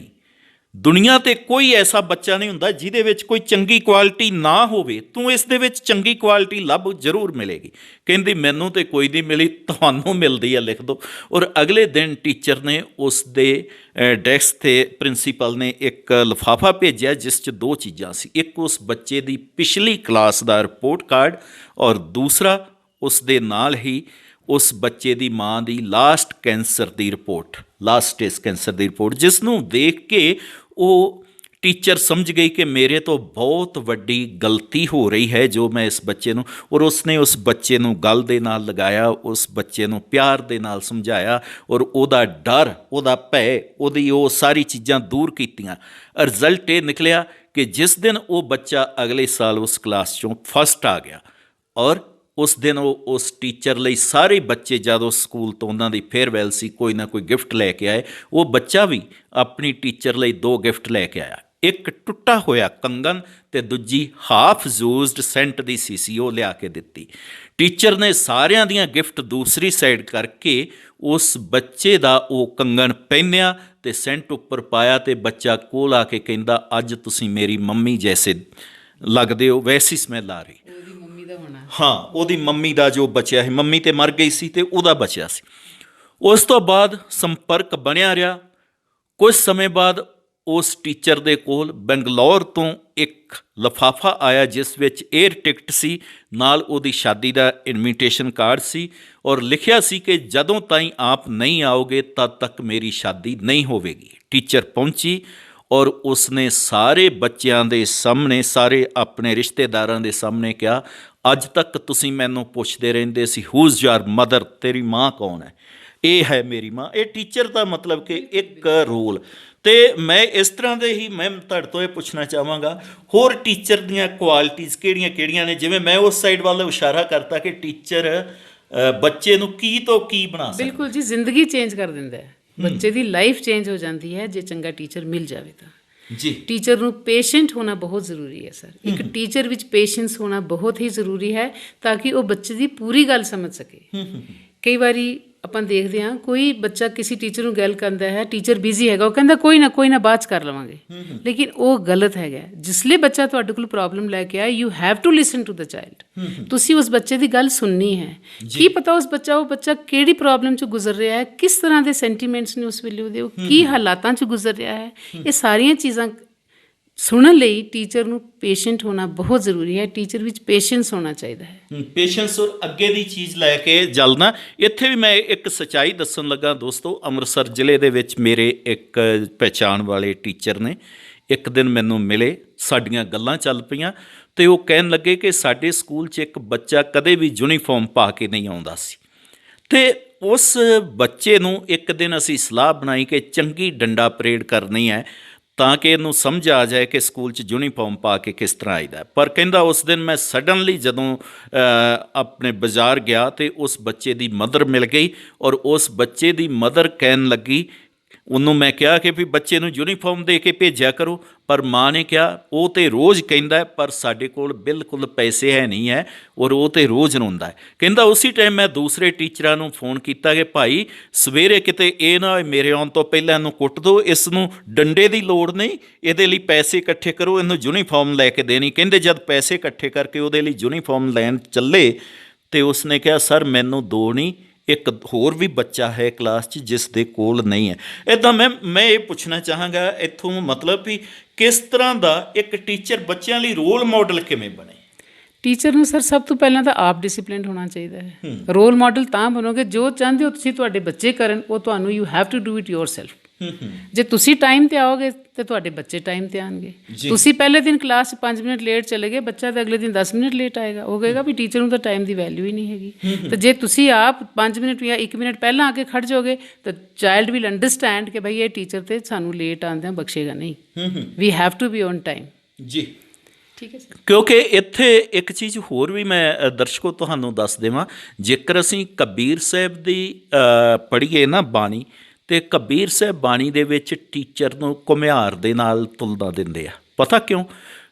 ਦੁਨੀਆ 'ਤੇ ਕੋਈ ਐਸਾ ਬੱਚਾ ਨਹੀਂ ਹੁੰਦਾ ਜਿਹਦੇ ਵਿੱਚ ਕੋਈ ਚੰਗੀ ਕੁਆਲਿਟੀ ਨਾ ਹੋਵੇ, ਤੂੰ ਇਸ ਦੇ ਵਿੱਚ ਚੰਗੀ ਕੁਆਲਿਟੀ ਲੱਭ, ਜ਼ਰੂਰ ਮਿਲੇਗੀ। ਕਹਿੰਦੀ ਮੈਨੂੰ ਤਾਂ ਕੋਈ ਨਹੀਂ ਮਿਲੀ, ਤੁਹਾਨੂੰ ਮਿਲਦੀ ਹੈ, ਲਿਖ ਦਿਓ। ਔਰ ਅਗਲੇ ਦਿਨ ਟੀਚਰ ਨੇ ਉਸ ਦੇ ਡੈਸਕ 'ਤੇ ਪ੍ਰਿੰਸੀਪਲ ਨੇ ਇੱਕ ਲਿਫਾਫਾ ਭੇਜਿਆ ਜਿਸ 'ਚ 2 ਚੀਜ਼ਾਂ ਸੀ। ਇੱਕ ਉਸ ਬੱਚੇ ਦੀ ਪਿਛਲੀ ਕਲਾਸ ਦਾ ਰਿਪੋਰਟ ਕਾਰਡ, ਔਰ ਦੂਸਰਾ ਉਸ ਦੇ ਨਾਲ ਹੀ ਉਸ ਬੱਚੇ ਦੀ ਮਾਂ ਦੀ ਲਾਸਟ ਕੈਂਸਰ ਦੀ ਰਿਪੋਰਟ, ਲਾਸਟ ਸਟੇਜ ਕੈਂਸਰ ਦੀ ਰਿਪੋਰਟ, ਜਿਸ ਨੂੰ ਦੇਖ ਕੇ ਉਹ ਟੀਚਰ ਸਮਝ ਗਈ ਕਿ ਮੇਰੇ ਤੋਂ ਬਹੁਤ ਵੱਡੀ ਗਲਤੀ ਹੋ ਰਹੀ ਹੈ ਜੋ ਮੈਂ ਇਸ ਬੱਚੇ ਨੂੰ, ਔਰ ਉਸਨੇ ਉਸ ਬੱਚੇ ਨੂੰ ਗਲ ਦੇ ਨਾਲ ਲਗਾਇਆ, ਉਸ ਬੱਚੇ ਨੂੰ ਪਿਆਰ ਦੇ ਨਾਲ ਸਮਝਾਇਆ ਔਰ ਉਹਦਾ ਡਰ, ਉਹਦਾ ਭੈ, ਉਹਦੀ ਉਹ ਸਾਰੀ ਚੀਜ਼ਾਂ ਦੂਰ ਕੀਤੀਆਂ। ਰਿਜ਼ਲਟ ਇਹ ਨਿਕਲਿਆ ਕਿ ਜਿਸ ਦਿਨ ਉਹ ਬੱਚਾ ਅਗਲੇ ਸਾਲ ਉਸ ਕਲਾਸ 'ਚੋਂ ਫਸਟ ਆ ਗਿਆ, ਔਰ ਉਸ ਦਿਨ ਉਹ ਉਸ ਟੀਚਰ ਲਈ ਸਾਰੇ ਬੱਚੇ ਜਦੋਂ ਸਕੂਲ ਤੋਂ ਉਹਨਾਂ ਦੀ ਫੇਅਰਵੈਲ ਸੀ, ਕੋਈ ਨਾ ਕੋਈ ਗਿਫਟ ਲੈ ਕੇ ਆਏ। ਉਹ ਬੱਚਾ ਵੀ ਆਪਣੀ ਟੀਚਰ ਲਈ 2 ਗਿਫਟ ਲੈ ਕੇ ਆਇਆ, ਇੱਕ ਟੁੱਟਾ ਹੋਇਆ ਕੰਗਣ ਅਤੇ ਦੂਜੀ ਹਾਫ ਯੂਜ਼ਡ ਸੈਂਟ ਦੀ ਸੀਸੀ ਉਹ ਲਿਆ ਕੇ ਦਿੱਤੀ। ਟੀਚਰ ਨੇ ਸਾਰਿਆਂ ਦੀਆਂ ਗਿਫਟ ਦੂਸਰੀ ਸਾਈਡ ਕਰਕੇ ਉਸ ਬੱਚੇ ਦਾ ਉਹ ਕੰਗਣ ਪਹਿਨਿਆ ਅਤੇ ਸੈਂਟ ਉੱਪਰ ਪਾਇਆ, ਅਤੇ ਬੱਚਾ ਕੋਲ ਆ ਕੇ ਕਹਿੰਦਾ, ਅੱਜ ਤੁਸੀਂ ਮੇਰੀ ਮੰਮੀ ਜੈਸੇ ਲੱਗਦੇ ਹੋ, ਵੈਸੀ ਸਮੈਲ ਆ ਰਹੀ। ਹਾਂ, ਉਹਦੀ ਮੰਮੀ ਦਾ ਜੋ ਬਚਿਆ ਸੀ, ਮੰਮੀ ਤਾਂ ਮਰ ਗਈ ਸੀ ਅਤੇ ਉਹਦਾ ਬਚਿਆ ਸੀ। ਉਸ ਤੋਂ ਬਾਅਦ ਸੰਪਰਕ ਬਣਿਆ ਰਿਹਾ। ਕੁਝ ਸਮੇਂ ਬਾਅਦ ਉਸ ਟੀਚਰ ਦੇ ਕੋਲ ਬੰਗਲੌਰ ਤੋਂ ਇੱਕ ਲਿਫਾਫਾ ਆਇਆ ਜਿਸ ਵਿੱਚ 에ਅਰ ਟਿਕਟ ਸੀ, ਨਾਲ ਉਹਦੀ ਸ਼ਾਦੀ ਦਾ ਇਨਵੀਟੇਸ਼ਨ ਕਾਰਡ ਸੀ, ਔਰ ਲਿਖਿਆ ਸੀ ਕਿ ਜਦੋਂ ਤਾਈਂ ਆਪ ਨਹੀਂ ਆਓਗੇ ਤਦ ਤੱਕ ਮੇਰੀ ਸ਼ਾਦੀ ਨਹੀਂ ਹੋਵੇਗੀ। ਟੀਚਰ ਪਹੁੰਚੀ ਔਰ ਉਸਨੇ ਸਾਰੇ ਬੱਚਿਆਂ ਦੇ ਸਾਹਮਣੇ, ਸਾਰੇ ਆਪਣੇ ਰਿਸ਼ਤੇਦਾਰਾਂ ਦੇ ਸਾਹਮਣੇ ਕਿਹਾ, ਅੱਜ ਤੱਕ ਤੁਸੀਂ ਮੈਨੂੰ ਪੁੱਛਦੇ ਰਹਿੰਦੇ ਸੀ ਹੂਜ਼ ਯੂਅਰ ਮਦਰ, ਤੇਰੀ ਮਾਂ ਕੌਣ ਹੈ, ਇਹ ਹੈ ਮੇਰੀ ਮਾਂ। ਇਹ ਟੀਚਰ ਦਾ ਮਤਲਬ ਕਿ ਇੱਕ ਰੋਲ। ਤੇ ਮੈਂ ਇਸ ਤਰ੍ਹਾਂ ਦੇ ਹੀ ਮੈਂ ਤੁਹਾਡੇ ਤੋਂ ਇਹ ਪੁੱਛਣਾ ਚਾਹਾਂਗਾ, ਹੋਰ ਟੀਚਰ ਦੀਆਂ ਕੁਆਲਿਟੀਜ਼ ਕਿਹੜੀਆਂ ਕਿਹੜੀਆਂ ਨੇ? ਜਿਵੇਂ ਮੈਂ ਉਸ ਸਾਈਡ ਵੱਲ ਇਸ਼ਾਰਾ ਕਰਤਾ ਕਿ ਟੀਚਰ ਬੱਚੇ ਨੂੰ ਕੀ ਤੋਂ ਕੀ ਬਣਾ ਸਕਦਾ। ਬਿਲਕੁਲ ਜੀ, ਜ਼ਿੰਦਗੀ ਚੇਂਜ ਕਰ ਦਿੰਦਾ ਹੈ, ਬੱਚੇ ਦੀ ਲਾਈਫ ਚੇਂਜ ਹੋ ਜਾਂਦੀ ਹੈ ਜੇ ਚੰਗਾ ਟੀਚਰ ਮਿਲ ਜਾਵੇ ਤਾਂ। ਜੀ, ਟੀਚਰ ਨੂੰ ਪੇਸ਼ੈਂਟ ਹੋਣਾ ਬਹੁਤ ਜ਼ਰੂਰੀ ਹੈ ਸਰ। ਇੱਕ ਟੀਚਰ ਵਿੱਚ ਪੇਸ਼ੈਂਸ ਹੋਣਾ ਬਹੁਤ ਹੀ ਜ਼ਰੂਰੀ ਹੈ ਤਾਂ ਕਿ ਉਹ ਬੱਚੇ ਦੀ ਪੂਰੀ ਗੱਲ ਸਮਝ ਸਕੇ। ਕਈ ਵਾਰੀ ਆਪਾਂ ਦੇਖਦੇ ਹਾਂ ਕੋਈ ਬੱਚਾ ਕਿਸੇ ਟੀਚਰ ਨੂੰ ਗੱਲ ਕਰਦਾ ਹੈ, ਟੀਚਰ ਬਿਜ਼ੀ ਹੈਗਾ, ਉਹ ਕਹਿੰਦਾ ਕੋਈ ਨਾ ਬਾਅਦ 'ਚ ਕਰ ਲਵਾਂਗੇ, ਲੇਕਿਨ ਉਹ ਗਲਤ ਹੈਗਾ। ਜਿਸਲੇ ਬੱਚਾ ਤੁਹਾਡੇ ਕੋਲ ਪ੍ਰੋਬਲਮ ਲੈ ਕੇ ਆਏ, you have to listen to the child. ਤੁਸੀਂ ਉਸ ਬੱਚੇ ਦੀ ਗੱਲ ਸੁਣਨੀ ਹੈ। ਕੀ ਪਤਾ ਉਹ ਬੱਚਾ ਕਿਹੜੀ ਪ੍ਰੋਬਲਮ 'ਚ ਗੁਜ਼ਰ ਰਿਹਾ ਹੈ, ਕਿਸ ਤਰ੍ਹਾਂ ਦੇ ਸੈਂਟੀਮੈਂਟਸ ਨੇ ਉਸ ਵੇਲੇ ਉਹਦੇ, ਉਹ ਕੀ ਹਾਲਾਤਾਂ 'ਚ ਗੁਜ਼ਰ ਰਿਹਾ ਹੈ। ਇਹ ਸਾਰੀਆਂ ਚੀਜ਼ਾਂ ਸੁਣਨ ਲਈ ਟੀਚਰ ਨੂੰ ਪੇਸ਼ੈਂਟ ਹੋਣਾ ਬਹੁਤ ਜ਼ਰੂਰੀ ਹੈ। ਟੀਚਰ ਵਿੱਚ ਪੇਸ਼ੈਂਸ ਹੋਣਾ ਚਾਹੀਦਾ ਹੈ, ਪੇਸ਼ੈਂਸ ਔਰ ਅੱਗੇ ਦੀ ਚੀਜ਼ ਲੈ ਕੇ ਚੱਲਣਾ। ਇੱਥੇ ਵੀ ਮੈਂ ਇੱਕ ਸੱਚਾਈ ਦੱਸਣ ਲੱਗਾ ਦੋਸਤੋ। ਅੰਮ੍ਰਿਤਸਰ ਜ਼ਿਲ੍ਹੇ ਦੇ ਵਿੱਚ ਮੇਰੇ ਇੱਕ ਪਹਿਚਾਣ ਵਾਲੇ ਟੀਚਰ ਨੇ, ਇੱਕ ਦਿਨ ਮੈਨੂੰ ਮਿਲੇ, ਸਾਡੀਆਂ ਗੱਲਾਂ ਚੱਲ ਪਈਆਂ ਅਤੇ ਉਹ ਕਹਿਣ ਲੱਗੇ ਕਿ ਸਾਡੇ ਸਕੂਲ 'ਚ ਇੱਕ ਬੱਚਾ ਕਦੇ ਵੀ ਯੂਨੀਫਾਰਮ ਪਾ ਕੇ ਨਹੀਂ ਆਉਂਦਾ ਸੀ, ਅਤੇ ਉਸ ਬੱਚੇ ਨੂੰ ਇੱਕ ਦਿਨ ਅਸੀਂ ਸਲਾਹ ਬਣਾਈ ਕਿ ਚੰਗੀ ਡੰਡਾ ਪਰੇਡ ਕਰਨੀ ਹੈ ਤਾਂ ਕਿ ਇਹਨੂੰ ਸਮਝ ਆ ਜਾਏ ਕਿ ਸਕੂਲ 'ਚ ਯੂਨੀਫਾਰਮ ਪਾ ਕੇ ਕਿਸ ਤਰ੍ਹਾਂ ਆਈਦਾ। ਪਰ ਕਹਿੰਦਾ ਉਸ ਦਿਨ ਮੈਂ ਸਡਨਲੀ ਜਦੋਂ ਆਪਣੇ ਬਾਜ਼ਾਰ ਗਿਆ ਤਾਂ ਉਸ ਬੱਚੇ ਦੀ ਮਦਰ ਮਿਲ ਗਈ ਔਰ ਉਸ ਬੱਚੇ ਦੀ ਮਦਰ ਕਹਿਣ ਲੱਗੀ, ਉਹਨੂੰ ਮੈਂ ਕਿਹਾ ਕਿ ਵੀ ਬੱਚੇ ਨੂੰ ਯੂਨੀਫਾਰਮ ਦੇ ਕੇ ਭੇਜਿਆ ਕਰੋ, ਪਰ ਮਾਂ ਨੇ ਕਿਹਾ ਉਹ ਤਾਂ ਰੋਜ਼ ਕਹਿੰਦਾ ਪਰ ਸਾਡੇ ਕੋਲ ਬਿਲਕੁਲ ਪੈਸੇ ਹੈ ਨਹੀਂ ਹੈ ਔਰ ਉਹ ਤਾਂ ਰੋਜ਼ ਰੋਂਦਾ ਹੈ। ਕਹਿੰਦਾ ਉਸੇ ਟਾਈਮ ਮੈਂ ਦੂਸਰੇ ਟੀਚਰਾਂ ਨੂੰ ਫੋਨ ਕੀਤਾ ਕਿ ਭਾਈ ਸਵੇਰੇ ਕਿਤੇ ਇਹ ਨਾ ਹੋਏ ਮੇਰੇ ਆਉਣ ਤੋਂ ਪਹਿਲਾਂ ਇਹਨੂੰ ਕੁੱਟ ਦਿਓ, ਇਸ ਨੂੰ ਡੰਡੇ ਦੀ ਲੋੜ ਨਹੀਂ, ਇਹਦੇ ਲਈ ਪੈਸੇ ਇਕੱਠੇ ਕਰੋ, ਇਹਨੂੰ ਯੂਨੀਫਾਰਮ ਲੈ ਕੇ ਦੇਣੀ। ਕਹਿੰਦੇ ਜਦ ਪੈਸੇ ਇਕੱਠੇ ਕਰਕੇ ਉਹਦੇ ਲਈ ਯੂਨੀਫਾਰਮ ਲੈਣ ਚੱਲੇ ਅਤੇ ਉਸਨੇ ਕਿਹਾ ਸਰ ਮੈਨੂੰ ਦੋ ਨਹੀਂ, ਇੱਕ ਹੋਰ ਵੀ ਬੱਚਾ ਹੈ ਕਲਾਸ 'ਚ ਜਿਸ ਦੇ ਕੋਲ ਨਹੀਂ ਹੈ। ਇੱਦਾਂ ਮੈਂ ਇਹ ਪੁੱਛਣਾ ਚਾਹਾਂਗਾ ਇੱਥੋਂ ਮਤਲਬ ਵੀ ਕਿਸ ਤਰ੍ਹਾਂ ਦਾ ਇੱਕ ਟੀਚਰ ਬੱਚਿਆਂ ਲਈ ਰੋਲ ਮਾਡਲ ਕਿਵੇਂ ਬਣੇ? ਟੀਚਰ ਨੂੰ ਸਰ ਸਭ ਤੋਂ ਪਹਿਲਾਂ ਤਾਂ ਆਪ ਡਿਸਿਪਲਿਨਡ ਹੋਣਾ ਚਾਹੀਦਾ ਹੈ। ਰੋਲ ਮਾਡਲ ਤਾਂ ਬਣੋਗੇ ਜੋ ਚਾਹੁੰਦੇ ਹੋ ਤੁਸੀਂ ਤੁਹਾਡੇ ਬੱਚੇ ਕਰਨ, ਉਹ ਤੁਹਾਨੂੰ you have to do it yourself. ਜੇ ਤੁਸੀਂ ਟਾਈਮ 'ਤੇ ਆਓਗੇ ਤਾਂ ਤੁਹਾਡੇ ਬੱਚੇ ਟਾਈਮ 'ਤੇ ਆਉਣਗੇ। ਤੁਸੀਂ ਪਹਿਲੇ ਦਿਨ ਕਲਾਸ 'ਚ 5 ਮਿੰਟ ਲੇਟ ਚਲੇ ਗਏ, ਬੱਚਾ ਤਾਂ ਅਗਲੇ ਦਿਨ 10 ਮਿੰਟ ਲੇਟ ਆਏਗਾ, ਉਹ ਕਹੇਗਾ ਵੀ ਟੀਚਰ ਨੂੰ ਤਾਂ ਟਾਈਮ ਦੀ ਵੈਲਿਊ ਹੀ ਨਹੀਂ ਹੈਗੀ। ਤਾਂ ਜੇ ਤੁਸੀਂ ਆਪ 5 ਮਿੰਟ ਜਾਂ 1 ਮਿੰਟ ਪਹਿਲਾਂ ਆ ਕੇ ਖੜ੍ਹ ਜਾਓਗੇ ਤਾਂ ਚਾਈਲਡ ਵਿਲ ਅੰਡਰਸਟੈਂਡ ਕਿ ਭਾਈ ਇਹ ਟੀਚਰ ਤਾਂ ਸਾਨੂੰ ਲੇਟ ਆਉਂਦਿਆਂ ਬਖਸ਼ੇਗਾ ਨਹੀਂ। We have to be on time. ਜੀ, ਠੀਕ ਹੈ ਸਰ। ਕਿਉਂਕਿ ਇੱਥੇ ਇੱਕ ਚੀਜ਼ ਹੋਰ ਵੀ ਮੈਂ ਦਰਸ਼ਕੋ ਤੁਹਾਨੂੰ ਦੱਸ ਦੇਵਾਂ, ਜੇਕਰ ਅਸੀਂ ਕਬੀਰ ਸਾਹਿਬ ਦੀ ਪੜ੍ਹੀਏ ਨਾ ਬਾਣੀ, ਅਤੇ ਕਬੀਰ ਸਾਹਿਬ ਬਾਣੀ ਦੇ ਵਿੱਚ ਟੀਚਰ ਨੂੰ ਘੁਮਿਆਰ ਦੇ ਨਾਲ ਤੁਲਨਾ ਦਿੰਦੇ ਆ। ਪਤਾ ਕਿਉਂ?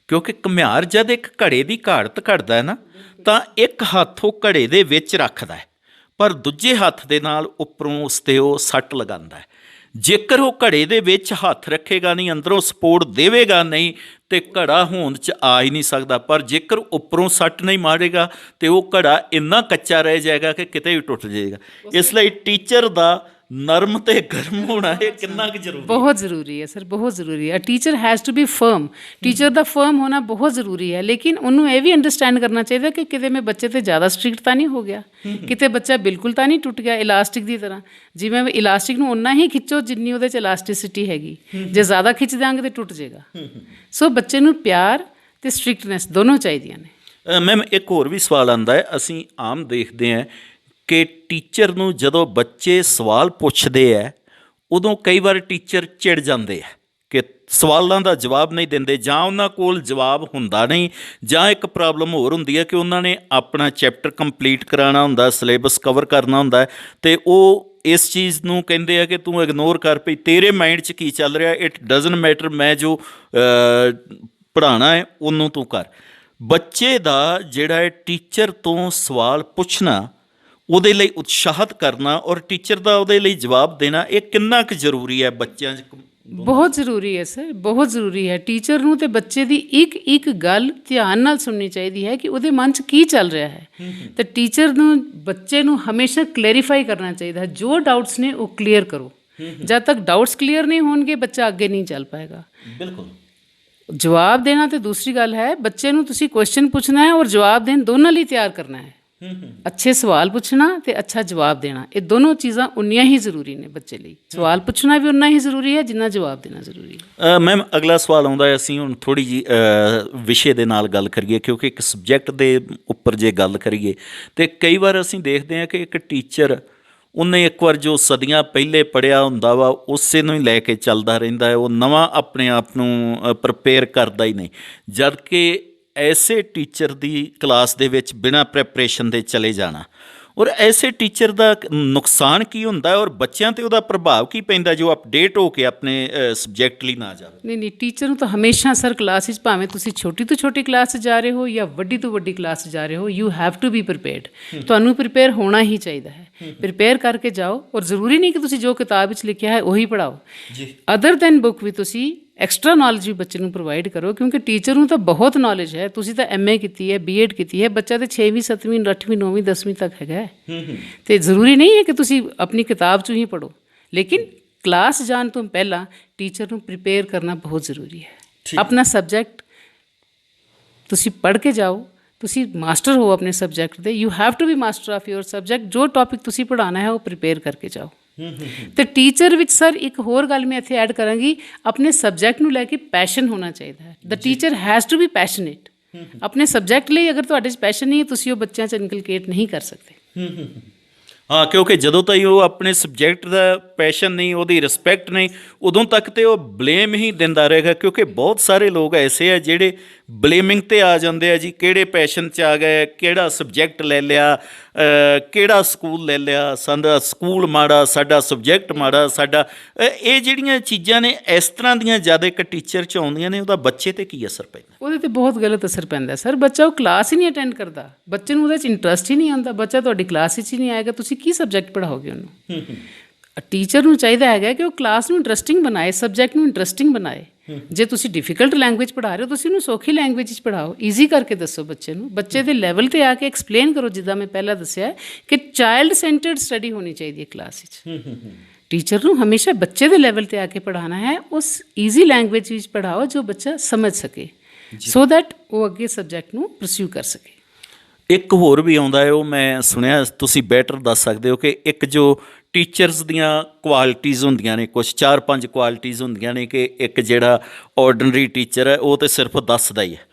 ਕਿਉਂਕਿ ਘੁਮਿਆਰ ਜਦ ਇੱਕ ਘੜੇ ਦੀ ਘਾੜਤ ਘੜਦਾ ਹੈ ਨਾ ਤਾਂ ਇੱਕ ਹੱਥ ਉਹ ਘੜੇ ਦੇ ਵਿੱਚ ਰੱਖਦਾ ਹੈ ਪਰ ਦੂਜੇ ਹੱਥ ਦੇ ਨਾਲ ਉੱਪਰੋਂ ਉਸ 'ਤੇ ਉਹ ਸੱਟ ਲਗਾਉਂਦਾ ਹੈ। ਜੇਕਰ ਉਹ ਘੜੇ ਦੇ ਵਿੱਚ ਹੱਥ ਰੱਖੇਗਾ ਨਹੀਂ, ਅੰਦਰੋਂ ਸਪੋਰਟ ਦੇਵੇਗਾ ਨਹੀਂ, ਅਤੇ ਘੜਾ ਹੋਂਦ 'ਚ ਆ ਹੀ ਨਹੀਂ ਸਕਦਾ। ਪਰ ਜੇਕਰ ਉੱਪਰੋਂ ਸੱਟ ਨਹੀਂ ਮਾਰੇਗਾ ਤਾਂ ਉਹ ਘੜਾ ਇੰਨਾ ਕੱਚਾ ਰਹਿ ਜਾਏਗਾ ਕਿ ਕਿਤੇ ਵੀ ਟੁੱਟ ਜਾਏਗਾ। ਇਸ ਲਈ ਟੀਚਰ ਦਾ ਨਰਮ ਤੇ ਗਰਮ ਹੋਣਾ ਇਹ ਕਿੰਨਾ ਕੁ ਜ਼ਰੂਰੀ? ਬਹੁਤ ਜ਼ਰੂਰੀ ਹੈ ਸਰ, ਬਹੁਤ ਜ਼ਰੂਰੀ ਹੈ। Teacher has to be firm. Teacher ਦਾ ਫਰਮ ਹੋਣਾ ਬਹੁਤ ਜ਼ਰੂਰੀ ਹੈ, ਲੇਕਿਨ ਉਹਨੂੰ ਇਹ ਵੀ ਅੰਡਰਸਟੈਂਡ ਕਰਨਾ ਚਾਹੀਦਾ ਕਿ ਕਿਤੇ ਮੈਂ ਬੱਚੇ 'ਤੇ ਜ਼ਿਆਦਾ ਸਟ੍ਰਿਕਟ ਤਾਂ ਨਹੀਂ ਹੋ ਗਿਆ, ਕਿਤੇ ਬੱਚਾ ਬਿਲਕੁਲ ਤਾਂ ਨਹੀਂ ਟੁੱਟ ਗਿਆ ਇਲਾਸਟਿਕ ਦੀ ਤਰ੍ਹਾਂ। ਜਿਵੇਂ ਇਲਾਸਟਿਕ ਨੂੰ ਓਨਾ ਹੀ ਖਿੱਚੋ ਜਿੰਨੀ ਉਹਦੇ 'ਚ ਇਲਾਸਟਿਸਿਟੀ ਹੈਗੀ, ਜੇ ਜ਼ਿਆਦਾ ਖਿੱਚ ਦਿਆਂਗੇ ਤਾਂ ਟੁੱਟ ਜਾਏਗਾ। ਸੋ ਬੱਚੇ ਨੂੰ ਪਿਆਰ ਅਤੇ ਸਟ੍ਰਿਕਟਨੈਸ ਦੋਨੋਂ ਚਾਹੀਦੀਆਂ ਨੇ। ਮੈਮ ਇੱਕ ਹੋਰ ਵੀ ਸਵਾਲ ਆਉਂਦਾ ਹੈ, ਅਸੀਂ ਆਮ ਦੇਖਦੇ ਹਾਂ ਕਿ ਟੀਚਰ ਨੂੰ ਜਦੋਂ ਬੱਚੇ ਸਵਾਲ ਪੁੱਛਦੇ ਹੈ ਉਦੋਂ ਕਈ ਵਾਰ ਟੀਚਰ ਚਿੜ ਜਾਂਦੇ ਆ ਕਿ ਸਵਾਲਾਂ ਦਾ ਜਵਾਬ ਨਹੀਂ ਦਿੰਦੇ, ਜਾਂ ਉਹਨਾਂ ਕੋਲ ਜਵਾਬ ਹੁੰਦਾ ਨਹੀਂ, ਜਾਂ ਇੱਕ ਪ੍ਰੋਬਲਮ ਹੋਰ ਹੁੰਦੀ ਹੈ ਕਿ ਉਹਨਾਂ ਨੇ ਆਪਣਾ ਚੈਪਟਰ ਕੰਪਲੀਟ ਕਰਾਉਣਾ ਹੁੰਦਾ, ਸਿਲੇਬਸ ਕਵਰ ਕਰਨਾ ਹੁੰਦਾ ਅਤੇ ਉਹ ਇਸ ਚੀਜ਼ ਨੂੰ ਕਹਿੰਦੇ ਆ ਕਿ ਤੂੰ ਇਗਨੋਰ ਕਰ, ਪਈ ਤੇਰੇ ਮਾਈਂਡ 'ਚ ਕੀ ਚੱਲ ਰਿਹਾ, ਇਟ ਡਜ਼ਨਟ ਮੈਟਰ, ਮੈਂ ਜੋ ਪੜ੍ਹਾਉਣਾ ਹੈ ਉਹਨੂੰ ਤੂੰ ਕਰ। ਬੱਚੇ ਦਾ ਜਿਹੜਾ ਹੈ ਟੀਚਰ ਤੋਂ ਸਵਾਲ ਪੁੱਛਣਾ, ਉਹਦੇ ਲਈ ਉਤਸ਼ਾਹਿਤ ਕਰਨਾ ਔਰ ਟੀਚਰ ਦਾ ਉਹਦੇ ਲਈ ਜਵਾਬ ਦੇਣਾ, ਇਹ ਕਿੰਨਾ ਕੁ ਜ਼ਰੂਰੀ ਹੈ ਬੱਚਿਆਂ 'ਚ? ਬਹੁਤ ਜ਼ਰੂਰੀ ਹੈ ਸਰ, ਬਹੁਤ ਜ਼ਰੂਰੀ ਹੈ। ਟੀਚਰ ਨੂੰ ਤੇ ਬੱਚੇ ਦੀ ਇੱਕ ਇੱਕ ਗੱਲ ਧਿਆਨ ਨਾਲ ਸੁਣਨੀ ਚਾਹੀਦੀ ਹੈ ਕਿ ਉਹਦੇ ਮਨ 'ਚ ਕੀ ਚੱਲ ਰਿਹਾ ਹੈ। ਤੇ ਟੀਚਰ ਨੂੰ ਬੱਚੇ ਨੂੰ ਹਮੇਸ਼ਾ ਕਲੈਰੀਫਾਈ ਕਰਨਾ ਚਾਹੀਦਾ ਹੈ, ਜੋ ਡਾਊਟਸ ਨੇ ਉਹ ਕਲੀਅਰ ਕਰੋ। ਜਦ ਤੱਕ ਡਾਊਟਸ ਕਲੀਅਰ ਨਹੀਂ ਹੋਣਗੇ ਬੱਚਾ ਅੱਗੇ ਨਹੀਂ ਚੱਲ ਪਾਏਗਾ। ਬਿਲਕੁਲ। ਜਵਾਬ ਦੇਣਾ ਤੇ ਦੂਸਰੀ ਗੱਲ ਹੈ, ਬੱਚੇ ਨੂੰ ਤੁਸੀਂ ਕੁਐਸਚਨ ਪੁੱਛਣਾ ਹੈ ਔਰ ਜਵਾਬ ਦੇਣ ਦੋਨਾਂ ਲਈ ਤਿਆਰ ਕਰਨਾ ਹੈ। ਅੱਛੇ ਸਵਾਲ ਪੁੱਛਣਾ ਤੇ ਅੱਛਾ ਜਵਾਬ ਦੇਣਾ, ਇਹ ਦੋਨੋਂ ਚੀਜ਼ਾਂ ਉਨੀਆਂ ਹੀ ਜ਼ਰੂਰੀ ਨੇ ਬੱਚੇ ਲਈ। ਸਵਾਲ ਪੁੱਛਣਾ ਵੀ ਉਨਾ ਹੀ ਜ਼ਰੂਰੀ ਹੈ ਜਿੰਨਾ ਜਵਾਬ ਦੇਣਾ ਜ਼ਰੂਰੀ ਹੈ। ਮੈਮ ਅਗਲਾ ਸਵਾਲ ਆਉਂਦਾ ਹੈ, ਅਸੀਂ ਹੁਣ ਥੋੜ੍ਹੀ ਜਿਹੀ ਵਿਸ਼ੇ ਦੇ ਨਾਲ ਗੱਲ ਕਰੀਏ, ਕਿਉਂਕਿ ਇੱਕ ਸਬਜੈਕਟ ਦੇ ਉੱਪਰ ਜੇ ਗੱਲ ਕਰੀਏ ਤਾਂ ਕਈ ਵਾਰ ਅਸੀਂ ਦੇਖਦੇ ਹਾਂ ਕਿ ਇੱਕ ਟੀਚਰ ਉਹਨੇ ਇੱਕ ਵਾਰ ਜੋ ਸਦੀਆਂ ਪਹਿਲੇ ਪੜ੍ਹਿਆ ਹੁੰਦਾ ਵਾ ਉਸੇ ਨੂੰ ਹੀ ਲੈ ਕੇ ਚੱਲਦਾ ਰਹਿੰਦਾ ਹੈ, ਉਹ ਨਵਾਂ ਆਪਣੇ ਆਪ ਨੂੰ ਪ੍ਰਪੇਅਰ ਕਰਦਾ ਹੀ ਨਹੀਂ। ਜਦ ਕਿ ਐਸੇ ਟੀਚਰ ਦੀ ਕਲਾਸ ਦੇ ਵਿੱਚ ਬਿਨਾਂ ਪ੍ਰੈਪਰੇਸ਼ਨ ਦੇ ਚਲੇ ਜਾਣਾ, ਔਰ ਐਸੇ ਟੀਚਰ ਦਾ ਨੁਕਸਾਨ ਕੀ ਹੁੰਦਾ ਔਰ ਬੱਚਿਆਂ 'ਤੇ ਉਹਦਾ ਪ੍ਰਭਾਵ ਕੀ ਪੈਂਦਾ ਜੋ ਅਪਡੇਟ ਹੋ ਕੇ ਆਪਣੇ ਸਬਜੈਕਟ ਲਈ ਨਾ ਜਾਵੇ। ਨਹੀਂ ਨਹੀਂ, ਟੀਚਰ ਨੂੰ ਤਾਂ ਹਮੇਸ਼ਾ ਸਰ ਕਲਾਸ ਵਿੱਚ, ਭਾਵੇਂ ਤੁਸੀਂ ਛੋਟੀ ਤੋਂ ਛੋਟੀ ਕਲਾਸ 'ਚ ਜਾ ਰਹੇ ਹੋ ਜਾਂ ਵੱਡੀ ਤੋਂ ਵੱਡੀ ਕਲਾਸ 'ਚ ਜਾ ਰਹੇ ਹੋ, you have to be prepared. ਤੁਹਾਨੂੰ ਪ੍ਰੀਪੇਅਰ ਹੋਣਾ ਹੀ ਚਾਹੀਦਾ ਹੈ। ਪ੍ਰੀਪੇਅਰ ਕਰਕੇ ਜਾਓ, ਔਰ ਜ਼ਰੂਰੀ ਨਹੀਂ ਕਿ ਤੁਸੀਂ ਜੋ ਕਿਤਾਬ ਵਿੱਚ ਲਿਖਿਆ ਹੈ ਉਹੀ ਪੜ੍ਹਾਓ ਜੀ। ਅਦਰ ਦੈਨ ਬੁੱਕ ਵੀ ਤੁਸੀਂ ਐਕਸਟਰਾ ਨੌਲੇਜ ਵੀ ਬੱਚੇ ਨੂੰ ਪ੍ਰੋਵਾਈਡ ਕਰੋ, ਕਿਉਂਕਿ ਟੀਚਰ ਨੂੰ ਤਾਂ ਬਹੁਤ ਨੌਲੇਜ ਹੈ। ਤੁਸੀਂ ਤਾਂ MA ਕੀਤੀ ਹੈ, B.Ed ਕੀਤੀ ਹੈ, ਬੱਚਾ ਤਾਂ 6ਵੀਂ 7ਵੀਂ 8ਵੀਂ 9ਵੀਂ 10ਵੀਂ ਤੱਕ ਹੈਗਾ। ਅਤੇ ਜ਼ਰੂਰੀ ਨਹੀਂ ਹੈ ਕਿ ਤੁਸੀਂ ਆਪਣੀ ਕਿਤਾਬ 'ਚੋਂ ਹੀ ਪੜ੍ਹੋ, ਲੇਕਿਨ ਕਲਾਸ ਜਾਣ ਤੋਂ ਪਹਿਲਾਂ ਟੀਚਰ ਨੂੰ ਪ੍ਰੀਪੇਅਰ ਕਰਨਾ ਬਹੁਤ ਜ਼ਰੂਰੀ ਹੈ। ਆਪਣਾ ਸਬਜੈਕਟ ਤੁਸੀਂ ਪੜ੍ਹ ਕੇ ਜਾਓ, ਤੁਸੀਂ ਮਾਸਟਰ ਹੋ ਆਪਣੇ ਸਬਜੈਕਟ ਦੇ, you have to be master of your subject. ਜੋ ਟੌਪਿਕ ਤੁਸੀਂ ਪੜ੍ਹਾਉਣਾ ਹੈ ਉਹ ਪ੍ਰੀਪੇਅਰ ਕਰਕੇ ਜਾਓ। ਅਤੇ ਟੀਚਰ ਵਿੱਚ ਸਰ ਇੱਕ ਹੋਰ ਗੱਲ ਮੈਂ ਇੱਥੇ ਐਡ ਕਰਾਂਗੀ, ਆਪਣੇ ਸਬਜੈਕਟ ਨੂੰ ਲੈ ਕੇ ਪੈਸ਼ਨ ਹੋਣਾ ਚਾਹੀਦਾ ਹੈ। The teacher has to be passionate. ਆਪਣੇ ਸਬਜੈਕਟ ਲਈ ਅਗਰ ਤੁਹਾਡੇ 'ਚ ਪੈਸ਼ਨ ਨਹੀਂ ਹੈ, ਤੁਸੀਂ ਉਹ ਬੱਚਿਆਂ 'ਚ ਇਨਕਲਕੇਟ ਨਹੀਂ ਕਰ ਸਕਦੇ। ਹਾਂ, ਕਿਉਂਕਿ ਜਦੋਂ ਤਾਈਂ ਉਹ ਆਪਣੇ ਸਬਜੈਕਟ ਦਾ ਪੈਸ਼ਨ ਨਹੀਂ, ਉਹਦੀ ਰਿਸਪੈਕਟ ਨਹੀਂ, ਉਦੋਂ ਤੱਕ ਤੇ ਉਹ ਬਲੇਮ ਹੀ ਦਿੰਦਾ ਰਹੇਗਾ। ਕਿਉਂਕਿ ਬਹੁਤ ਸਾਰੇ ਲੋਕ ਐਸੇ ਆ ਜਿਹੜੇ ਬਲੇਮਿੰਗ 'ਤੇ ਆ ਜਾਂਦੇ ਆ ਜੀ, ਕਿਹੜੇ ਪੈਸ਼ਨ 'ਚ ਆ ਗਏ, ਕਿਹੜਾ ਸਬਜੈਕਟ ਲੈ ਲਿਆ, ਕਿਹੜਾ ਸਕੂਲ ਲੈ ਲਿਆ, ਸਾਡਾ ਸਕੂਲ ਮਾੜਾ, ਸਾਡਾ ਸਬਜੈਕਟ ਮਾੜਾ, ਸਾਡਾ ਇਹ ਜਿਹੜੀਆਂ ਚੀਜ਼ਾਂ ਨੇ ਇਸ ਤਰ੍ਹਾਂ ਦੀਆਂ ਜ਼ਿਆਦਾ ਇੱਕ ਟੀਚਰ 'ਚ ਆਉਂਦੀਆਂ ਨੇ, ਉਹਦਾ ਬੱਚੇ 'ਤੇ ਕੀ ਅਸਰ ਪੈਂਦਾ? ਉਹਦੇ 'ਤੇ ਬਹੁਤ ਗਲਤ ਅਸਰ ਪੈਂਦਾ ਸਰ। ਬੱਚਾ ਉਹ ਕਲਾਸ ਹੀ ਨਹੀਂ ਅਟੈਂਡ ਕਰਦਾ, ਬੱਚੇ ਨੂੰ ਉਹਦੇ 'ਚ ਇੰਟਰਸਟ ਹੀ ਨਹੀਂ ਆਉਂਦਾ, ਬੱਚਾ ਤੁਹਾਡੀ ਕਲਾਸ ਵਿੱਚ ਹੀ ਨਹੀਂ ਆਏਗਾ, ਤੁਸੀਂ ਕੀ ਸਬਜੈਕਟ ਪੜ੍ਹਾਓਗੇ ਉਹਨੂੰ? ਟੀਚਰ ਨੂੰ ਚਾਹੀਦਾ ਹੈਗਾ ਕਿ ਉਹ ਕਲਾਸ ਨੂੰ ਇੰਟਰਸਟਿੰਗ ਬਣਾਏ, ਸਬਜੈਕਟ ਨੂੰ ਇੰਟਰਸਟਿੰਗ ਬਣਾਏ। ਜੇ ਤੁਸੀਂ ਡਿਫੀਕਲਟ ਲੈਂਗੁਏਜ ਪੜ੍ਹਾ ਰਹੇ ਹੋ, ਤੁਸੀਂ ਉਹਨੂੰ ਸੌਖੀ ਲੈਂਗੁਏਜ 'ਚ ਪੜ੍ਹਾਓ, ਈਜ਼ੀ ਕਰਕੇ ਦੱਸੋ ਬੱਚੇ ਨੂੰ, ਬੱਚੇ ਦੇ ਲੈਵਲ 'ਤੇ ਆ ਕੇ ਐਕਸਪਲੇਨ ਕਰੋ। ਜਿੱਦਾਂ ਮੈਂ ਪਹਿਲਾਂ ਦੱਸਿਆ ਕਿ ਚਾਈਲਡ ਸੈਂਟਰਡ ਸਟੱਡੀ ਹੋਣੀ ਚਾਹੀਦੀ ਹੈ ਕਲਾਸ ਵਿੱਚ। ਟੀਚਰ ਨੂੰ ਹਮੇਸ਼ਾ ਬੱਚੇ ਦੇ ਲੈਵਲ 'ਤੇ ਆ ਕੇ ਪੜ੍ਹਾਉਣਾ ਹੈ, ਉਸ ਈਜ਼ੀ ਲੈਂਗੁਏਜ ਵਿੱਚ ਪੜ੍ਹਾਓ ਜੋ ਬੱਚਾ ਸਮਝ ਸਕੇ, ਸੋ ਦੈਟ ਉਹ ਅੱਗੇ ਸਬਜੈਕਟ ਨੂੰ ਪਰਸਿਊ ਕਰ ਸਕੇ। ਇੱਕ ਹੋਰ ਵੀ ਆਉਂਦਾ ਹੈ, ਉਹ ਮੈਂ ਸੁਣਿਆ, ਤੁਸੀਂ ਬੈਟਰ ਦੱਸ ਸਕਦੇ ਹੋ ਕਿ ਇੱਕ ਜੋ ਟੀਚਰਸ ਦੀਆਂ ਕੁਆਲਿਟੀਜ਼ ਹੁੰਦੀਆਂ ਨੇ, ਕੁਛ 4-5 ਕੁਆਲਿਟੀਜ਼ ਹੁੰਦੀਆਂ ਨੇ ਕਿ ਇੱਕ ਜਿਹੜਾ ਆਰਡੀਨਰੀ ਟੀਚਰ ਹੈ ਉਹ ਤਾਂ ਸਿਰਫ ਦੱਸਦਾ ਹੀ ਹੈ।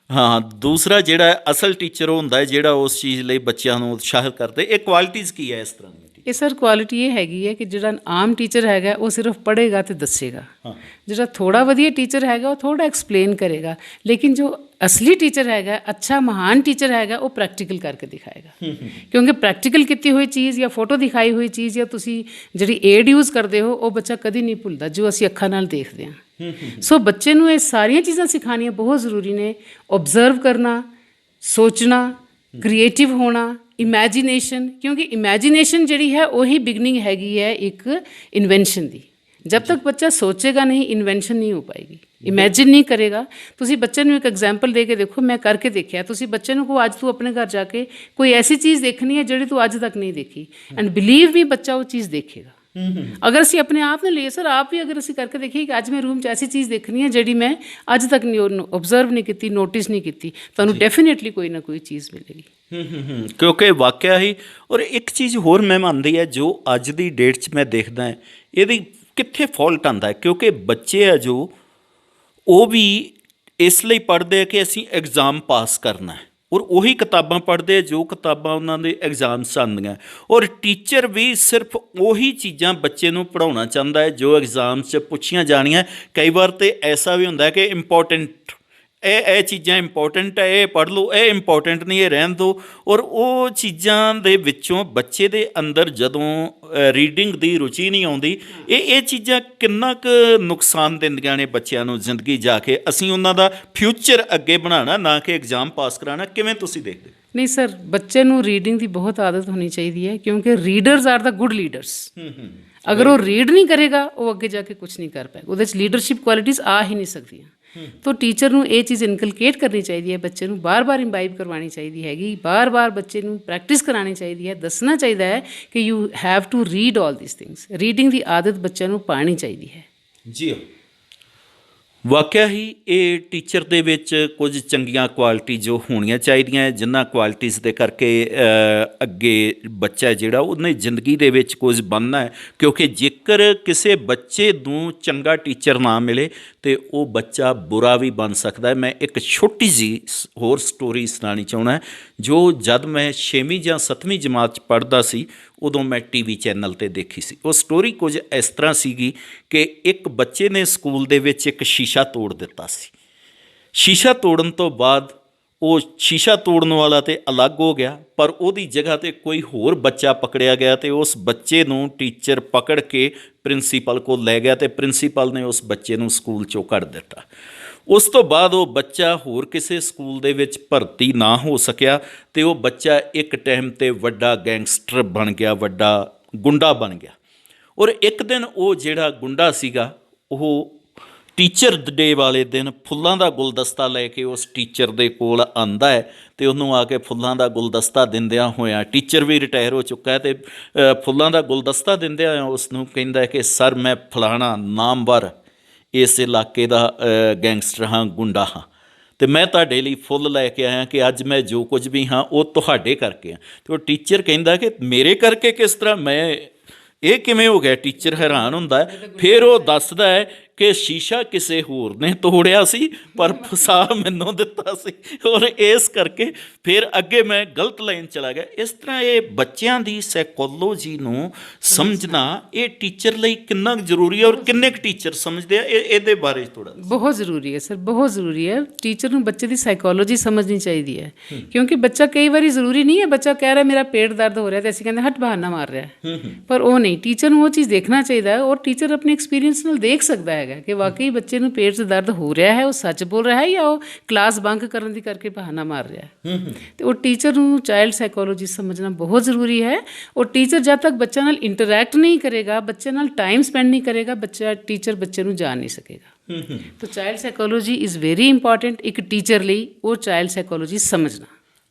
ਹਾਂ, ਦੂਸਰਾ ਜਿਹੜਾ ਅਸਲ ਟੀਚਰ ਹੁੰਦਾ ਹੈ ਜਿਹੜਾ ਉਸ ਚੀਜ਼ ਲਈ ਬੱਚਿਆਂ ਨੂੰ ਉਤਸ਼ਾਹਿਤ ਕਰਦੇ। ਇਹ ਕੁਆਲਿਟੀਜ਼ ਕੀ ਹੈ ਇਸ ਤਰ੍ਹਾਂ ਦੀ? ਇਹ ਸਰ ਕੁਆਲਿਟੀ ਇਹ ਹੈਗੀ ਹੈ ਕਿ ਜਿਹੜਾ ਆਮ ਟੀਚਰ ਹੈਗਾ ਉਹ ਸਿਰਫ ਪੜ੍ਹੇਗਾ ਅਤੇ ਦੱਸੇਗਾ। ਜਿਹੜਾ ਥੋੜ੍ਹਾ ਵਧੀਆ ਟੀਚਰ ਹੈਗਾ ਉਹ ਥੋੜ੍ਹਾ ਐਕਸਪਲੇਨ ਕਰੇਗਾ, ਲੇਕਿਨ ਜੋ ਅਸਲੀ ਟੀਚਰ ਹੈਗਾ, ਅੱਛਾ ਮਹਾਨ ਟੀਚਰ ਹੈਗਾ, ਉਹ ਪ੍ਰੈਕਟੀਕਲ ਕਰਕੇ ਦਿਖਾਏਗਾ। ਕਿਉਂਕਿ ਪ੍ਰੈਕਟੀਕਲ ਕੀਤੀ ਹੋਈ ਚੀਜ਼ ਜਾਂ ਫੋਟੋ ਦਿਖਾਈ ਹੋਈ ਚੀਜ਼ ਜਾਂ ਤੁਸੀਂ ਜਿਹੜੀ ਏਡ ਯੂਜ਼ ਕਰਦੇ ਹੋ, ਉਹ ਬੱਚਾ ਕਦੀ ਨਹੀਂ ਭੁੱਲਦਾ ਜੋ ਅਸੀਂ ਅੱਖਾਂ ਨਾਲ ਦੇਖਦੇ ਹਾਂ। ਸੋ ਬੱਚੇ ਨੂੰ ਇਹ ਸਾਰੀਆਂ ਚੀਜ਼ਾਂ ਸਿਖਾਉਣੀਆਂ ਬਹੁਤ ਜ਼ਰੂਰੀ ਨੇ। ਓਬਜ਼ਰਵ ਕਰਨਾ, ਸੋਚਣਾ, ਕ੍ਰੀਏਟਿਵ ਹੋਣਾ, ਇਮੈਜੀਨੇਸ਼ਨ, ਕਿਉਂਕਿ ਇਮੈਜੀਨੇਸ਼ਨ ਜਿਹੜੀ ਹੈ ਉਹੀ ਬਿਗਨਿੰਗ ਹੈਗੀ ਹੈ ਇੱਕ ਇਨਵੈਂਸ਼ਨ ਦੀ। ਜਦ ਤੱਕ ਬੱਚਾ ਸੋਚੇਗਾ ਨਹੀਂ, ਇਨਵੈਂਸ਼ਨ ਨਹੀਂ ਹੋ ਪਾਏਗੀ। ਇਮੈਜਿਨ ਨਹੀਂ ਕਰੇਗਾ। ਤੁਸੀਂ ਬੱਚੇ ਨੂੰ ਇੱਕ ਐਗਜ਼ਾਮਪਲ ਦੇ ਕੇ ਦੇਖੋ, ਮੈਂ ਕਰਕੇ ਦੇਖਿਆ। ਤੁਸੀਂ ਬੱਚੇ ਨੂੰ ਕਹੋ ਅੱਜ ਤੂੰ ਆਪਣੇ ਘਰ ਜਾ ਕੇ ਕੋਈ ਐਸੀ ਚੀਜ਼ ਦੇਖਣੀ ਹੈ ਜਿਹੜੀ ਤੂੰ ਅੱਜ ਤੱਕ ਨਹੀਂ ਦੇਖੀ, ਐਂਡ ਬਿਲੀਵ ਵੀ ਬੱਚਾ ਉਹ ਚੀਜ਼ ਦੇਖੇਗਾ। ਅਗਰ ਅਸੀਂ ਆਪਣੇ ਆਪ ਨੂੰ ਲਈਏ ਸਰ, ਆਪ ਵੀ ਅਗਰ ਅਸੀਂ ਕਰਕੇ ਦੇਖੀਏ ਕਿ ਅੱਜ ਮੈਂ ਰੂਮ 'ਚ ਐਸੀ ਚੀਜ਼ ਦੇਖਣੀ ਹੈ ਜਿਹੜੀ ਮੈਂ ਅੱਜ ਤੱਕ ਨਹੀਂ ਉਹਨੂੰ ਓਬਜ਼ਰਵ ਨਹੀਂ ਕੀਤੀ, ਨੋਟਿਸ ਨਹੀਂ ਕੀਤੀ, ਤੁਹਾਨੂੰ ਡੈਫੀਨੇਟਲੀ ਕੋਈ ਨਾ ਕੋਈ ਚੀਜ਼ ਮਿਲੇਗੀ। ਕਿਉਂਕਿ ਵਾਕਿਆ ਹੀ। ਔਰ ਇੱਕ ਚੀਜ਼ ਹੋਰ ਮੈਂ ਮੰਨਦੀ ਹੈ ਜੋ ਅੱਜ ਦੀ ਡੇਟ 'ਚ ਮੈਂ ਦੇਖਦਾ ਹੈ, ਇਹਦੀ ਕਿੱਥੇ ਫਾਲਟ ਆਉਂਦਾ ਹੈ, ਕਿਉਂਕਿ ਬੱਚੇ ਆ ਜੋ ਉਹ ਵੀ ਇਸ ਲਈ ਪੜ੍ਹਦੇ ਆ ਕਿ ਅਸੀਂ ਐਗਜ਼ਾਮ ਪਾਸ ਕਰਨਾ ਹੈ, ਔਰ ਉਹੀ ਕਿਤਾਬਾਂ ਪੜ੍ਹਦੇ ਆ ਜੋ ਕਿਤਾਬਾਂ ਉਹਨਾਂ ਦੇ ਐਗਜ਼ਾਮ 'ਚ ਆਉਂਦੀਆਂ। ਔਰ ਟੀਚਰ ਵੀ ਸਿਰਫ ਉਹੀ ਚੀਜ਼ਾਂ ਬੱਚੇ ਨੂੰ ਪੜ੍ਹਾਉਣਾ ਚਾਹੁੰਦਾ ਹੈ ਜੋ ਐਗਜ਼ਾਮ 'ਚ ਪੁੱਛੀਆਂ ਜਾਣੀਆਂ। ਕਈ ਵਾਰ ਤਾਂ ਐਸਾ ਵੀ ਹੁੰਦਾ ਕਿ ਇੰਪੋਰਟੈਂਟ ਇਹ ਚੀਜ਼ਾਂ ਇੰਪੋਰਟੈਂਟ ਹੈ, ਇਹ ਪੜ੍ਹ ਲਓ, ਇਹ ਇੰਪੋਰਟੈਂਟ ਨਹੀਂ, ਇਹ ਰਹਿਣ ਦਿਓ। ਔਰ ਉਹ ਚੀਜ਼ਾਂ ਦੇ ਵਿੱਚੋਂ ਬੱਚੇ ਦੇ ਅੰਦਰ ਜਦੋਂ ਰੀਡਿੰਗ ਦੀ ਰੁਚੀ ਨਹੀਂ ਆਉਂਦੀ, ਇਹ ਚੀਜ਼ਾਂ ਕਿੰਨਾ ਕੁ ਨੁਕਸਾਨ ਦਿੰਦੀਆਂ ਨੇ ਬੱਚਿਆਂ ਨੂੰ ਜ਼ਿੰਦਗੀ ਜਾ ਕੇ। ਅਸੀਂ ਉਹਨਾਂ ਦਾ ਫਿਊਚਰ ਅੱਗੇ ਬਣਾਉਣਾ, ਨਾ ਕਿ ਐਗਜ਼ਾਮ ਪਾਸ ਕਰਾਉਣਾ। ਕਿਵੇਂ ਤੁਸੀਂ ਦੇਖਦੇ? ਨਹੀਂ ਸਰ, ਬੱਚੇ ਨੂੰ ਰੀਡਿੰਗ ਦੀ ਬਹੁਤ ਆਦਤ ਹੋਣੀ ਚਾਹੀਦੀ ਹੈ, ਕਿਉਂਕਿ ਰੀਡਰਸ ਆਰ ਦਾ ਗੁੱਡ ਲੀਡਰਸ। ਅਗਰ ਉਹ ਰੀਡ ਨਹੀਂ ਕਰੇਗਾ, ਉਹ ਅੱਗੇ ਜਾ ਕੇ ਕੁਝ ਨਹੀਂ ਕਰ ਪਾਏਗਾ, ਉਹਦੇ 'ਚ ਲੀਡਰਸ਼ਿਪ ਕੁਆਲਿਟੀਜ਼ ਆ ਹੀ ਨਹੀਂ ਸਕਦੀਆਂ। ਤਾਂ ਟੀਚਰ ਨੂੰ ਇਹ ਚੀਜ਼ ਇਨਕਲਕੇਟ ਕਰਨੀ ਚਾਹੀਦੀ ਹੈ, ਬੱਚੇ ਨੂੰ ਬਾਰ-ਬਾਰ ਇੰਬਾਈਬ ਕਰਵਾਉਣੀ ਚਾਹੀਦੀ ਹੈਗੀ, ਬਾਰ-ਬਾਰ ਬੱਚੇ ਨੂੰ ਪ੍ਰੈਕਟਿਸ ਕਰਾਉਣੀ ਚਾਹੀਦੀ ਹੈ, ਦੱਸਣਾ ਚਾਹੀਦਾ ਹੈ ਕਿ you have to read all this things. Reading ਦੀ ਆਦਤ ਬੱਚਿਆਂ ਨੂੰ ਪਾਉਣੀ ਚਾਹੀਦੀ ਹੈ। ਜੀ ਵਾਕਿਆ ਹੀ ਇਹ ਟੀਚਰ ਦੇ ਵਿੱਚ ਕੁਝ ਚੰਗੀਆਂ ਕੁਆਲਿਟੀ ਜੋ ਹੋਣੀਆਂ ਚਾਹੀਦੀਆਂ, ਜਿਨ੍ਹਾਂ ਕੁਆਲਿਟੀਜ਼ ਦੇ ਕਰਕੇ ਅੱਗੇ ਬੱਚਾ ਜਿਹੜਾ ਉਹਨੇ ਜ਼ਿੰਦਗੀ ਦੇ ਵਿੱਚ ਕੁਝ ਬਣਨਾ ਹੈ। ਕਿਉਂਕਿ ਜੇਕਰ ਕਿਸੇ ਬੱਚੇ ਨੂੰ ਚੰਗਾ ਟੀਚਰ ਨਾ ਮਿਲੇ ਤਾਂ ਉਹ ਬੱਚਾ ਬੁਰਾ ਵੀ ਬਣ ਸਕਦਾ ਹੈ। ਮੈਂ ਇੱਕ ਛੋਟੀ ਜਿਹੀ ਹੋਰ ਸਟੋਰੀ ਸੁਣਾਉਣੀ ਚਾਹੁੰਦਾ, ਜੋ ਜਦ ਮੈਂ 6ਵੀਂ ਜਾਂ 7ਵੀਂ ਜਮਾਤ 'ਚ ਪੜ੍ਹਦਾ ਸੀ, ਉਦੋਂ ਮੈਂ ਟੀਵੀ ਚੈਨਲ ਤੇ ਦੇਖੀ ਸੀ। ਉਹ ਸਟੋਰੀ ਕੁਝ ਇਸ ਤਰ੍ਹਾਂ ਸੀਗੀ ਕਿ ਇੱਕ ਬੱਚੇ ਨੇ ਸਕੂਲ ਦੇ ਵਿੱਚ ਇੱਕ ਸ਼ੀਸ਼ਾ ਤੋੜ ਦਿੱਤਾ ਸੀ। ਸ਼ੀਸ਼ਾ ਤੋੜਨ ਤੋਂ ਬਾਅਦ ਉਹ ਸ਼ੀਸ਼ਾ ਤੋੜਨ ਵਾਲਾ ਤੇ ਅਲੱਗ ਹੋ ਗਿਆ, ਪਰ ਉਹਦੀ ਜਗ੍ਹਾ ਤੇ ਕੋਈ ਹੋਰ ਬੱਚਾ ਪਕੜਿਆ ਗਿਆ ਤੇ ਉਸ ਬੱਚੇ ਨੂੰ ਟੀਚਰ ਪਕੜ ਕੇ ਪ੍ਰਿੰਸੀਪਲ ਕੋਲ ਲੈ ਗਿਆ ਤੇ ਪ੍ਰਿੰਸੀਪਲ ਨੇ ਉਸ ਬੱਚੇ ਨੂੰ ਸਕੂਲ ਚੋਂ ਕੱਢ ਦਿੱਤਾ। ਉਸ ਤੋਂ ਬਾਅਦ ਉਹ ਬੱਚਾ ਹੋਰ ਕਿਸੇ ਸਕੂਲ ਦੇ ਵਿੱਚ ਭਰਤੀ ਨਾ ਹੋ ਸਕਿਆ ਤੇ ਉਹ ਬੱਚਾ ਇੱਕ ਟਾਈਮ 'ਤੇ ਵੱਡਾ ਗੈਂਗਸਟਰ ਬਣ ਗਿਆ, ਵੱਡਾ ਗੁੰਡਾ ਬਣ ਗਿਆ। ਔਰ ਇੱਕ ਦਿਨ ਉਹ ਜਿਹੜਾ ਗੁੰਡਾ ਸੀਗਾ ਉਹ ਟੀਚਰ ਡੇ ਵਾਲੇ ਦਿਨ ਫੁੱਲਾਂ ਦਾ ਗੁਲਦਸਤਾ ਲੈ ਕੇ ਉਸ ਟੀਚਰ ਦੇ ਕੋਲ ਆਉਂਦਾ ਹੈ ਅਤੇ ਉਹਨੂੰ ਆ ਕੇ ਫੁੱਲਾਂ ਦਾ ਗੁਲਦਸਤਾ ਦਿੰਦਿਆਂ ਹੋਇਆਂ, ਟੀਚਰ ਵੀ ਰਿਟਾਇਰ ਹੋ ਚੁੱਕਾ ਹੈ ਅਤੇ ਫੁੱਲਾਂ ਦਾ ਗੁਲਦਸਤਾ ਦਿੰਦਿਆਂ ਹੋਇਆਂ ਉਸ ਨੂੰ ਕਹਿੰਦਾ ਹੈ ਕਿ ਸਰ ਮੈਂ ਫਲਾਣਾ ਨਾਮਵਰ ਇਸ ਇਲਾਕੇ ਦਾ ਗੈਂਗਸਟਰ ਹਾਂ, ਗੁੰਡਾ ਹਾਂ ਅਤੇ ਮੈਂ ਤੁਹਾਡੇ ਲਈ ਫੁੱਲ ਲੈ ਕੇ ਆਇਆ ਕਿ ਅੱਜ ਮੈਂ ਜੋ ਕੁਝ ਵੀ ਹਾਂ ਉਹ ਤੁਹਾਡੇ ਕਰਕੇ ਹਾਂ। ਅਤੇ ਉਹ ਟੀਚਰ ਕਹਿੰਦਾ ਕਿ ਮੇਰੇ ਕਰਕੇ ਕਿਸ ਤਰ੍ਹਾਂ, ਮੈਂ ਇਹ ਕਿਵੇਂ ਹੋ ਗਿਆ? ਟੀਚਰ ਹੈਰਾਨ ਹੁੰਦਾ ਹੈ। ਫਿਰ ਉਹ ਦੱਸਦਾ ਹੈ ਕਿ ਸ਼ੀਸ਼ਾ ਕਿਸੇ ਹੋਰ ਨੇ ਤੋੜਿਆ ਸੀ ਪਰ ਫਸਾ ਮੈਨੂੰ ਦਿੱਤਾ ਸੀ, ਔਰ ਇਸ ਕਰਕੇ ਫਿਰ ਅੱਗੇ ਮੈਂ ਗਲਤ ਲਾਈਨ ਚਲਾ ਗਿਆ। ਇਸ ਤਰ੍ਹਾਂ ਇਹ ਬੱਚਿਆਂ ਦੀ ਸਾਈਕੋਲੋਜੀ ਨੂੰ ਸਮਝਣਾ ਇਹ ਟੀਚਰ ਲਈ ਕਿੰਨਾ ਜ਼ਰੂਰੀ ਹੈ ਔਰ ਕਿੰਨੇ ਕੁ ਟੀਚਰ ਸਮਝਦੇ ਆ, ਇਹਦੇ ਬਾਰੇ ਥੋੜ੍ਹਾ ਬਹੁਤ ਜ਼ਰੂਰੀ ਹੈ ਸਰ, ਬਹੁਤ ਜ਼ਰੂਰੀ ਹੈ। ਟੀਚਰ ਨੂੰ ਬੱਚੇ ਦੀ ਸਾਈਕੋਲੋਜੀ ਸਮਝਣੀ ਚਾਹੀਦੀ ਹੈ, ਕਿਉਂਕਿ ਬੱਚਾ ਕਈ ਵਾਰੀ ਜ਼ਰੂਰੀ ਨਹੀਂ ਹੈ ਬੱਚਾ ਕਹਿ ਰਿਹਾ ਮੇਰਾ ਪੇਟ ਦਰਦ ਹੋ ਰਿਹਾ ਅਤੇ ਅਸੀਂ ਕਹਿੰਦੇ ਹਟ ਬਹਾਨਾ ਮਾਰ ਰਿਹਾ, ਪਰ ਉਹ ਨਹੀਂ, ਟੀਚਰ ਨੂੰ ਉਹ ਚੀਜ਼ ਦੇਖਣਾ ਚਾਹੀਦਾ ਹੈ ਔਰ ਟੀਚਰ ਆਪਣੇ ਐਕਸਪੀਰੀਅੰਸ ਨਾਲ ਦੇਖ ਸਕਦਾ ਹੈ ਕਿ ਵਾਕਈ ਬੱਚੇ ਨੂੰ ਪੇਟ 'ਚ ਦਰਦ ਹੋ ਰਿਹਾ ਹੈ, ਉਹ ਸੱਚ ਬੋਲ ਰਿਹਾ ਹੈ ਜਾਂ ਉਹ ਕਲਾਸ ਬੰਕ ਕਰਨ ਦੀ ਕਰਕੇ ਬਹਾਨਾ ਮਾਰ ਰਿਹਾ ਹੈ। ਅਤੇ ਉਹ ਟੀਚਰ ਨੂੰ ਚਾਈਲਡ ਸਾਈਕੋਲੋਜੀ ਸਮਝਣਾ ਬਹੁਤ ਜ਼ਰੂਰੀ ਹੈ। ਔਰ ਟੀਚਰ ਜਦ ਤੱਕ ਬੱਚਿਆਂ ਨਾਲ ਇੰਟਰੈਕਟ ਨਹੀਂ ਕਰੇਗਾ, ਬੱਚੇ ਨਾਲ ਟਾਈਮ ਸਪੈਂਡ ਨਹੀਂ ਕਰੇਗਾ, ਟੀਚਰ ਬੱਚੇ ਨੂੰ ਜਾਣ ਨਹੀਂ ਸਕੇਗਾ। ਤਾਂ child psychology is very important ਇੱਕ ਟੀਚਰ ਲਈ, ਉਹ ਚਾਈਲਡ ਸਾਈਕੋਲੋਜੀ ਸਮਝਣਾ।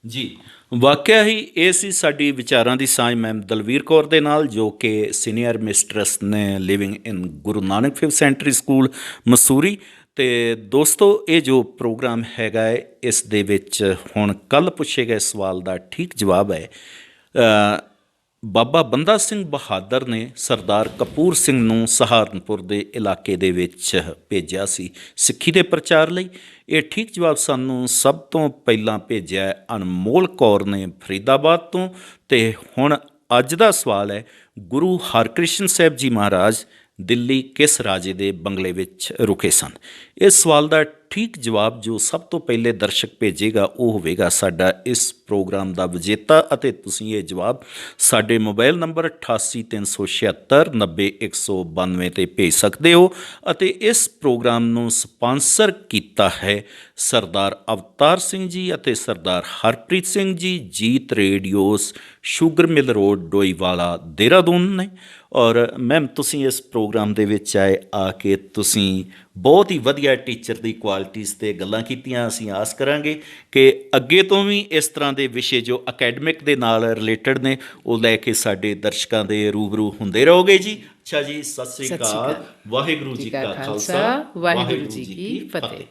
ਜੀ, ਵਾਕਿਆ ਹੀ ਇਹ ਸੀ ਸਾਡੀ ਵਿਚਾਰਾਂ ਦੀ ਸਾਂਝ ਮੈਮ ਦਲਵੀਰ ਕੌਰ ਦੇ ਨਾਲ, ਜੋ ਕਿ ਸੀਨੀਅਰ ਮਿਸਟਰਸ ਨੇ living in Guru Nanak 5th century school Mussoorie. ਅਤੇ ਦੋਸਤੋ ਇਹ ਜੋ ਪ੍ਰੋਗਰਾਮ ਹੈਗਾ ਹੈ ਇਸ ਦੇ ਵਿੱਚ ਹੁਣ ਕੱਲ੍ਹ ਪੁੱਛੇ ਗਏ ਸਵਾਲ ਦਾ ਠੀਕ ਜਵਾਬ ਹੈ ਬਾਬਾ ਬੰਦਾ ਸਿੰਘ ਬਹਾਦਰ ਨੇ ਸਰਦਾਰ ਕਪੂਰ ਸਿੰਘ ਨੂੰ ਸਹਾਰਨਪੁਰ ਦੇ ਇਲਾਕੇ ਦੇ ਵਿੱਚ ਭੇਜਿਆ ਸੀ ਸਿੱਖੀ ਦੇ ਪ੍ਰਚਾਰ ਲਈ। ਇਹ ਠੀਕ ਜਵਾਬ ਸਾਨੂੰ ਸਭ ਤੋਂ ਪਹਿਲਾਂ ਭੇਜਿਆ ਅਨਮੋਲ ਕੌਰ ਨੇ ਫਰੀਦਾਬਾਦ ਤੋਂ। ਅਤੇ ਹੁਣ ਅੱਜ ਦਾ ਸਵਾਲ ਹੈ, ਗੁਰੂ ਹਰਕ੍ਰਿਸ਼ਨ ਸਾਹਿਬ ਜੀ ਮਹਾਰਾਜ ਦਿੱਲੀ ਕਿਸ ਰਾਜੇ ਦੇ ਬੰਗਲੇ ਵਿੱਚ ਰੁਕੇ ਸਨ? ਇਸ ਸਵਾਲ ਦਾ ਠੀਕ ਜਵਾਬ ਜੋ ਸਭ ਤੋਂ ਪਹਿਲੇ ਦਰਸ਼ਕ ਭੇਜੇਗਾ ਉਹ ਹੋਵੇਗਾ ਸਾਡਾ ਇਸ ਪ੍ਰੋਗਰਾਮ ਦਾ ਵਿਜੇਤਾ। ਅਤੇ ਤੁਸੀਂ ਇਹ ਜਵਾਬ ਸਾਡੇ ਮੋਬਾਈਲ ਨੰਬਰ 8837900192 ਤੇ ਭੇਜ ਸਕਦੇ ਹੋ। ਅਤੇ ਇਸ ਪ੍ਰੋਗਰਾਮ ਨੂੰ ਸਪਾਂਸਰ ਕੀਤਾ ਹੈ ਸਰਦਾਰ ਅਵਤਾਰ ਸਿੰਘ ਜੀ ਅਤੇ ਸਰਦਾਰ Harpreet Singh ji, Jeet radios, sugar mill road, Doiwala, Dehradun ਨੇ। ਔਰ ਮੈਮ ਤੁਸੀਂ ਇਸ ਪ੍ਰੋਗਰਾਮ ਦੇ ਵਿੱਚ ਆ ਕੇ ਤੁਸੀਂ ਬਹੁਤ ਹੀ ਵਧੀਆ ਟੀਚਰ ਦੀ ਕੁਆਲਿਟੀਜ਼ 'ਤੇ ਗੱਲਾਂ ਕੀਤੀਆਂ। ਅਸੀਂ ਆਸ ਕਰਾਂਗੇ ਕਿ ਅੱਗੇ ਤੋਂ ਵੀ ਇਸ ਤਰ੍ਹਾਂ ਦੇ ਵਿਸ਼ੇ ਜੋ ਅਕੈਡਮਿਕ ਦੇ ਨਾਲ ਰਿਲੇਟਡ ਨੇ ਉਹ ਲੈ ਕੇ ਸਾਡੇ ਦਰਸ਼ਕਾਂ ਦੇ ਰੂਬਰੂ ਹੁੰਦੇ ਰਹੋਗੇ ਜੀ। ਅੱਛਾ ਜੀ, ਸਤਿ ਸ੍ਰੀ ਅਕਾਲ। ਵਾਹਿਗੁਰੂ ਜੀ ਕਾ ਖਾਲਸਾ, ਵਾਹਿਗੁਰੂ ਜੀ ਕੀ ਫਤਿਹ।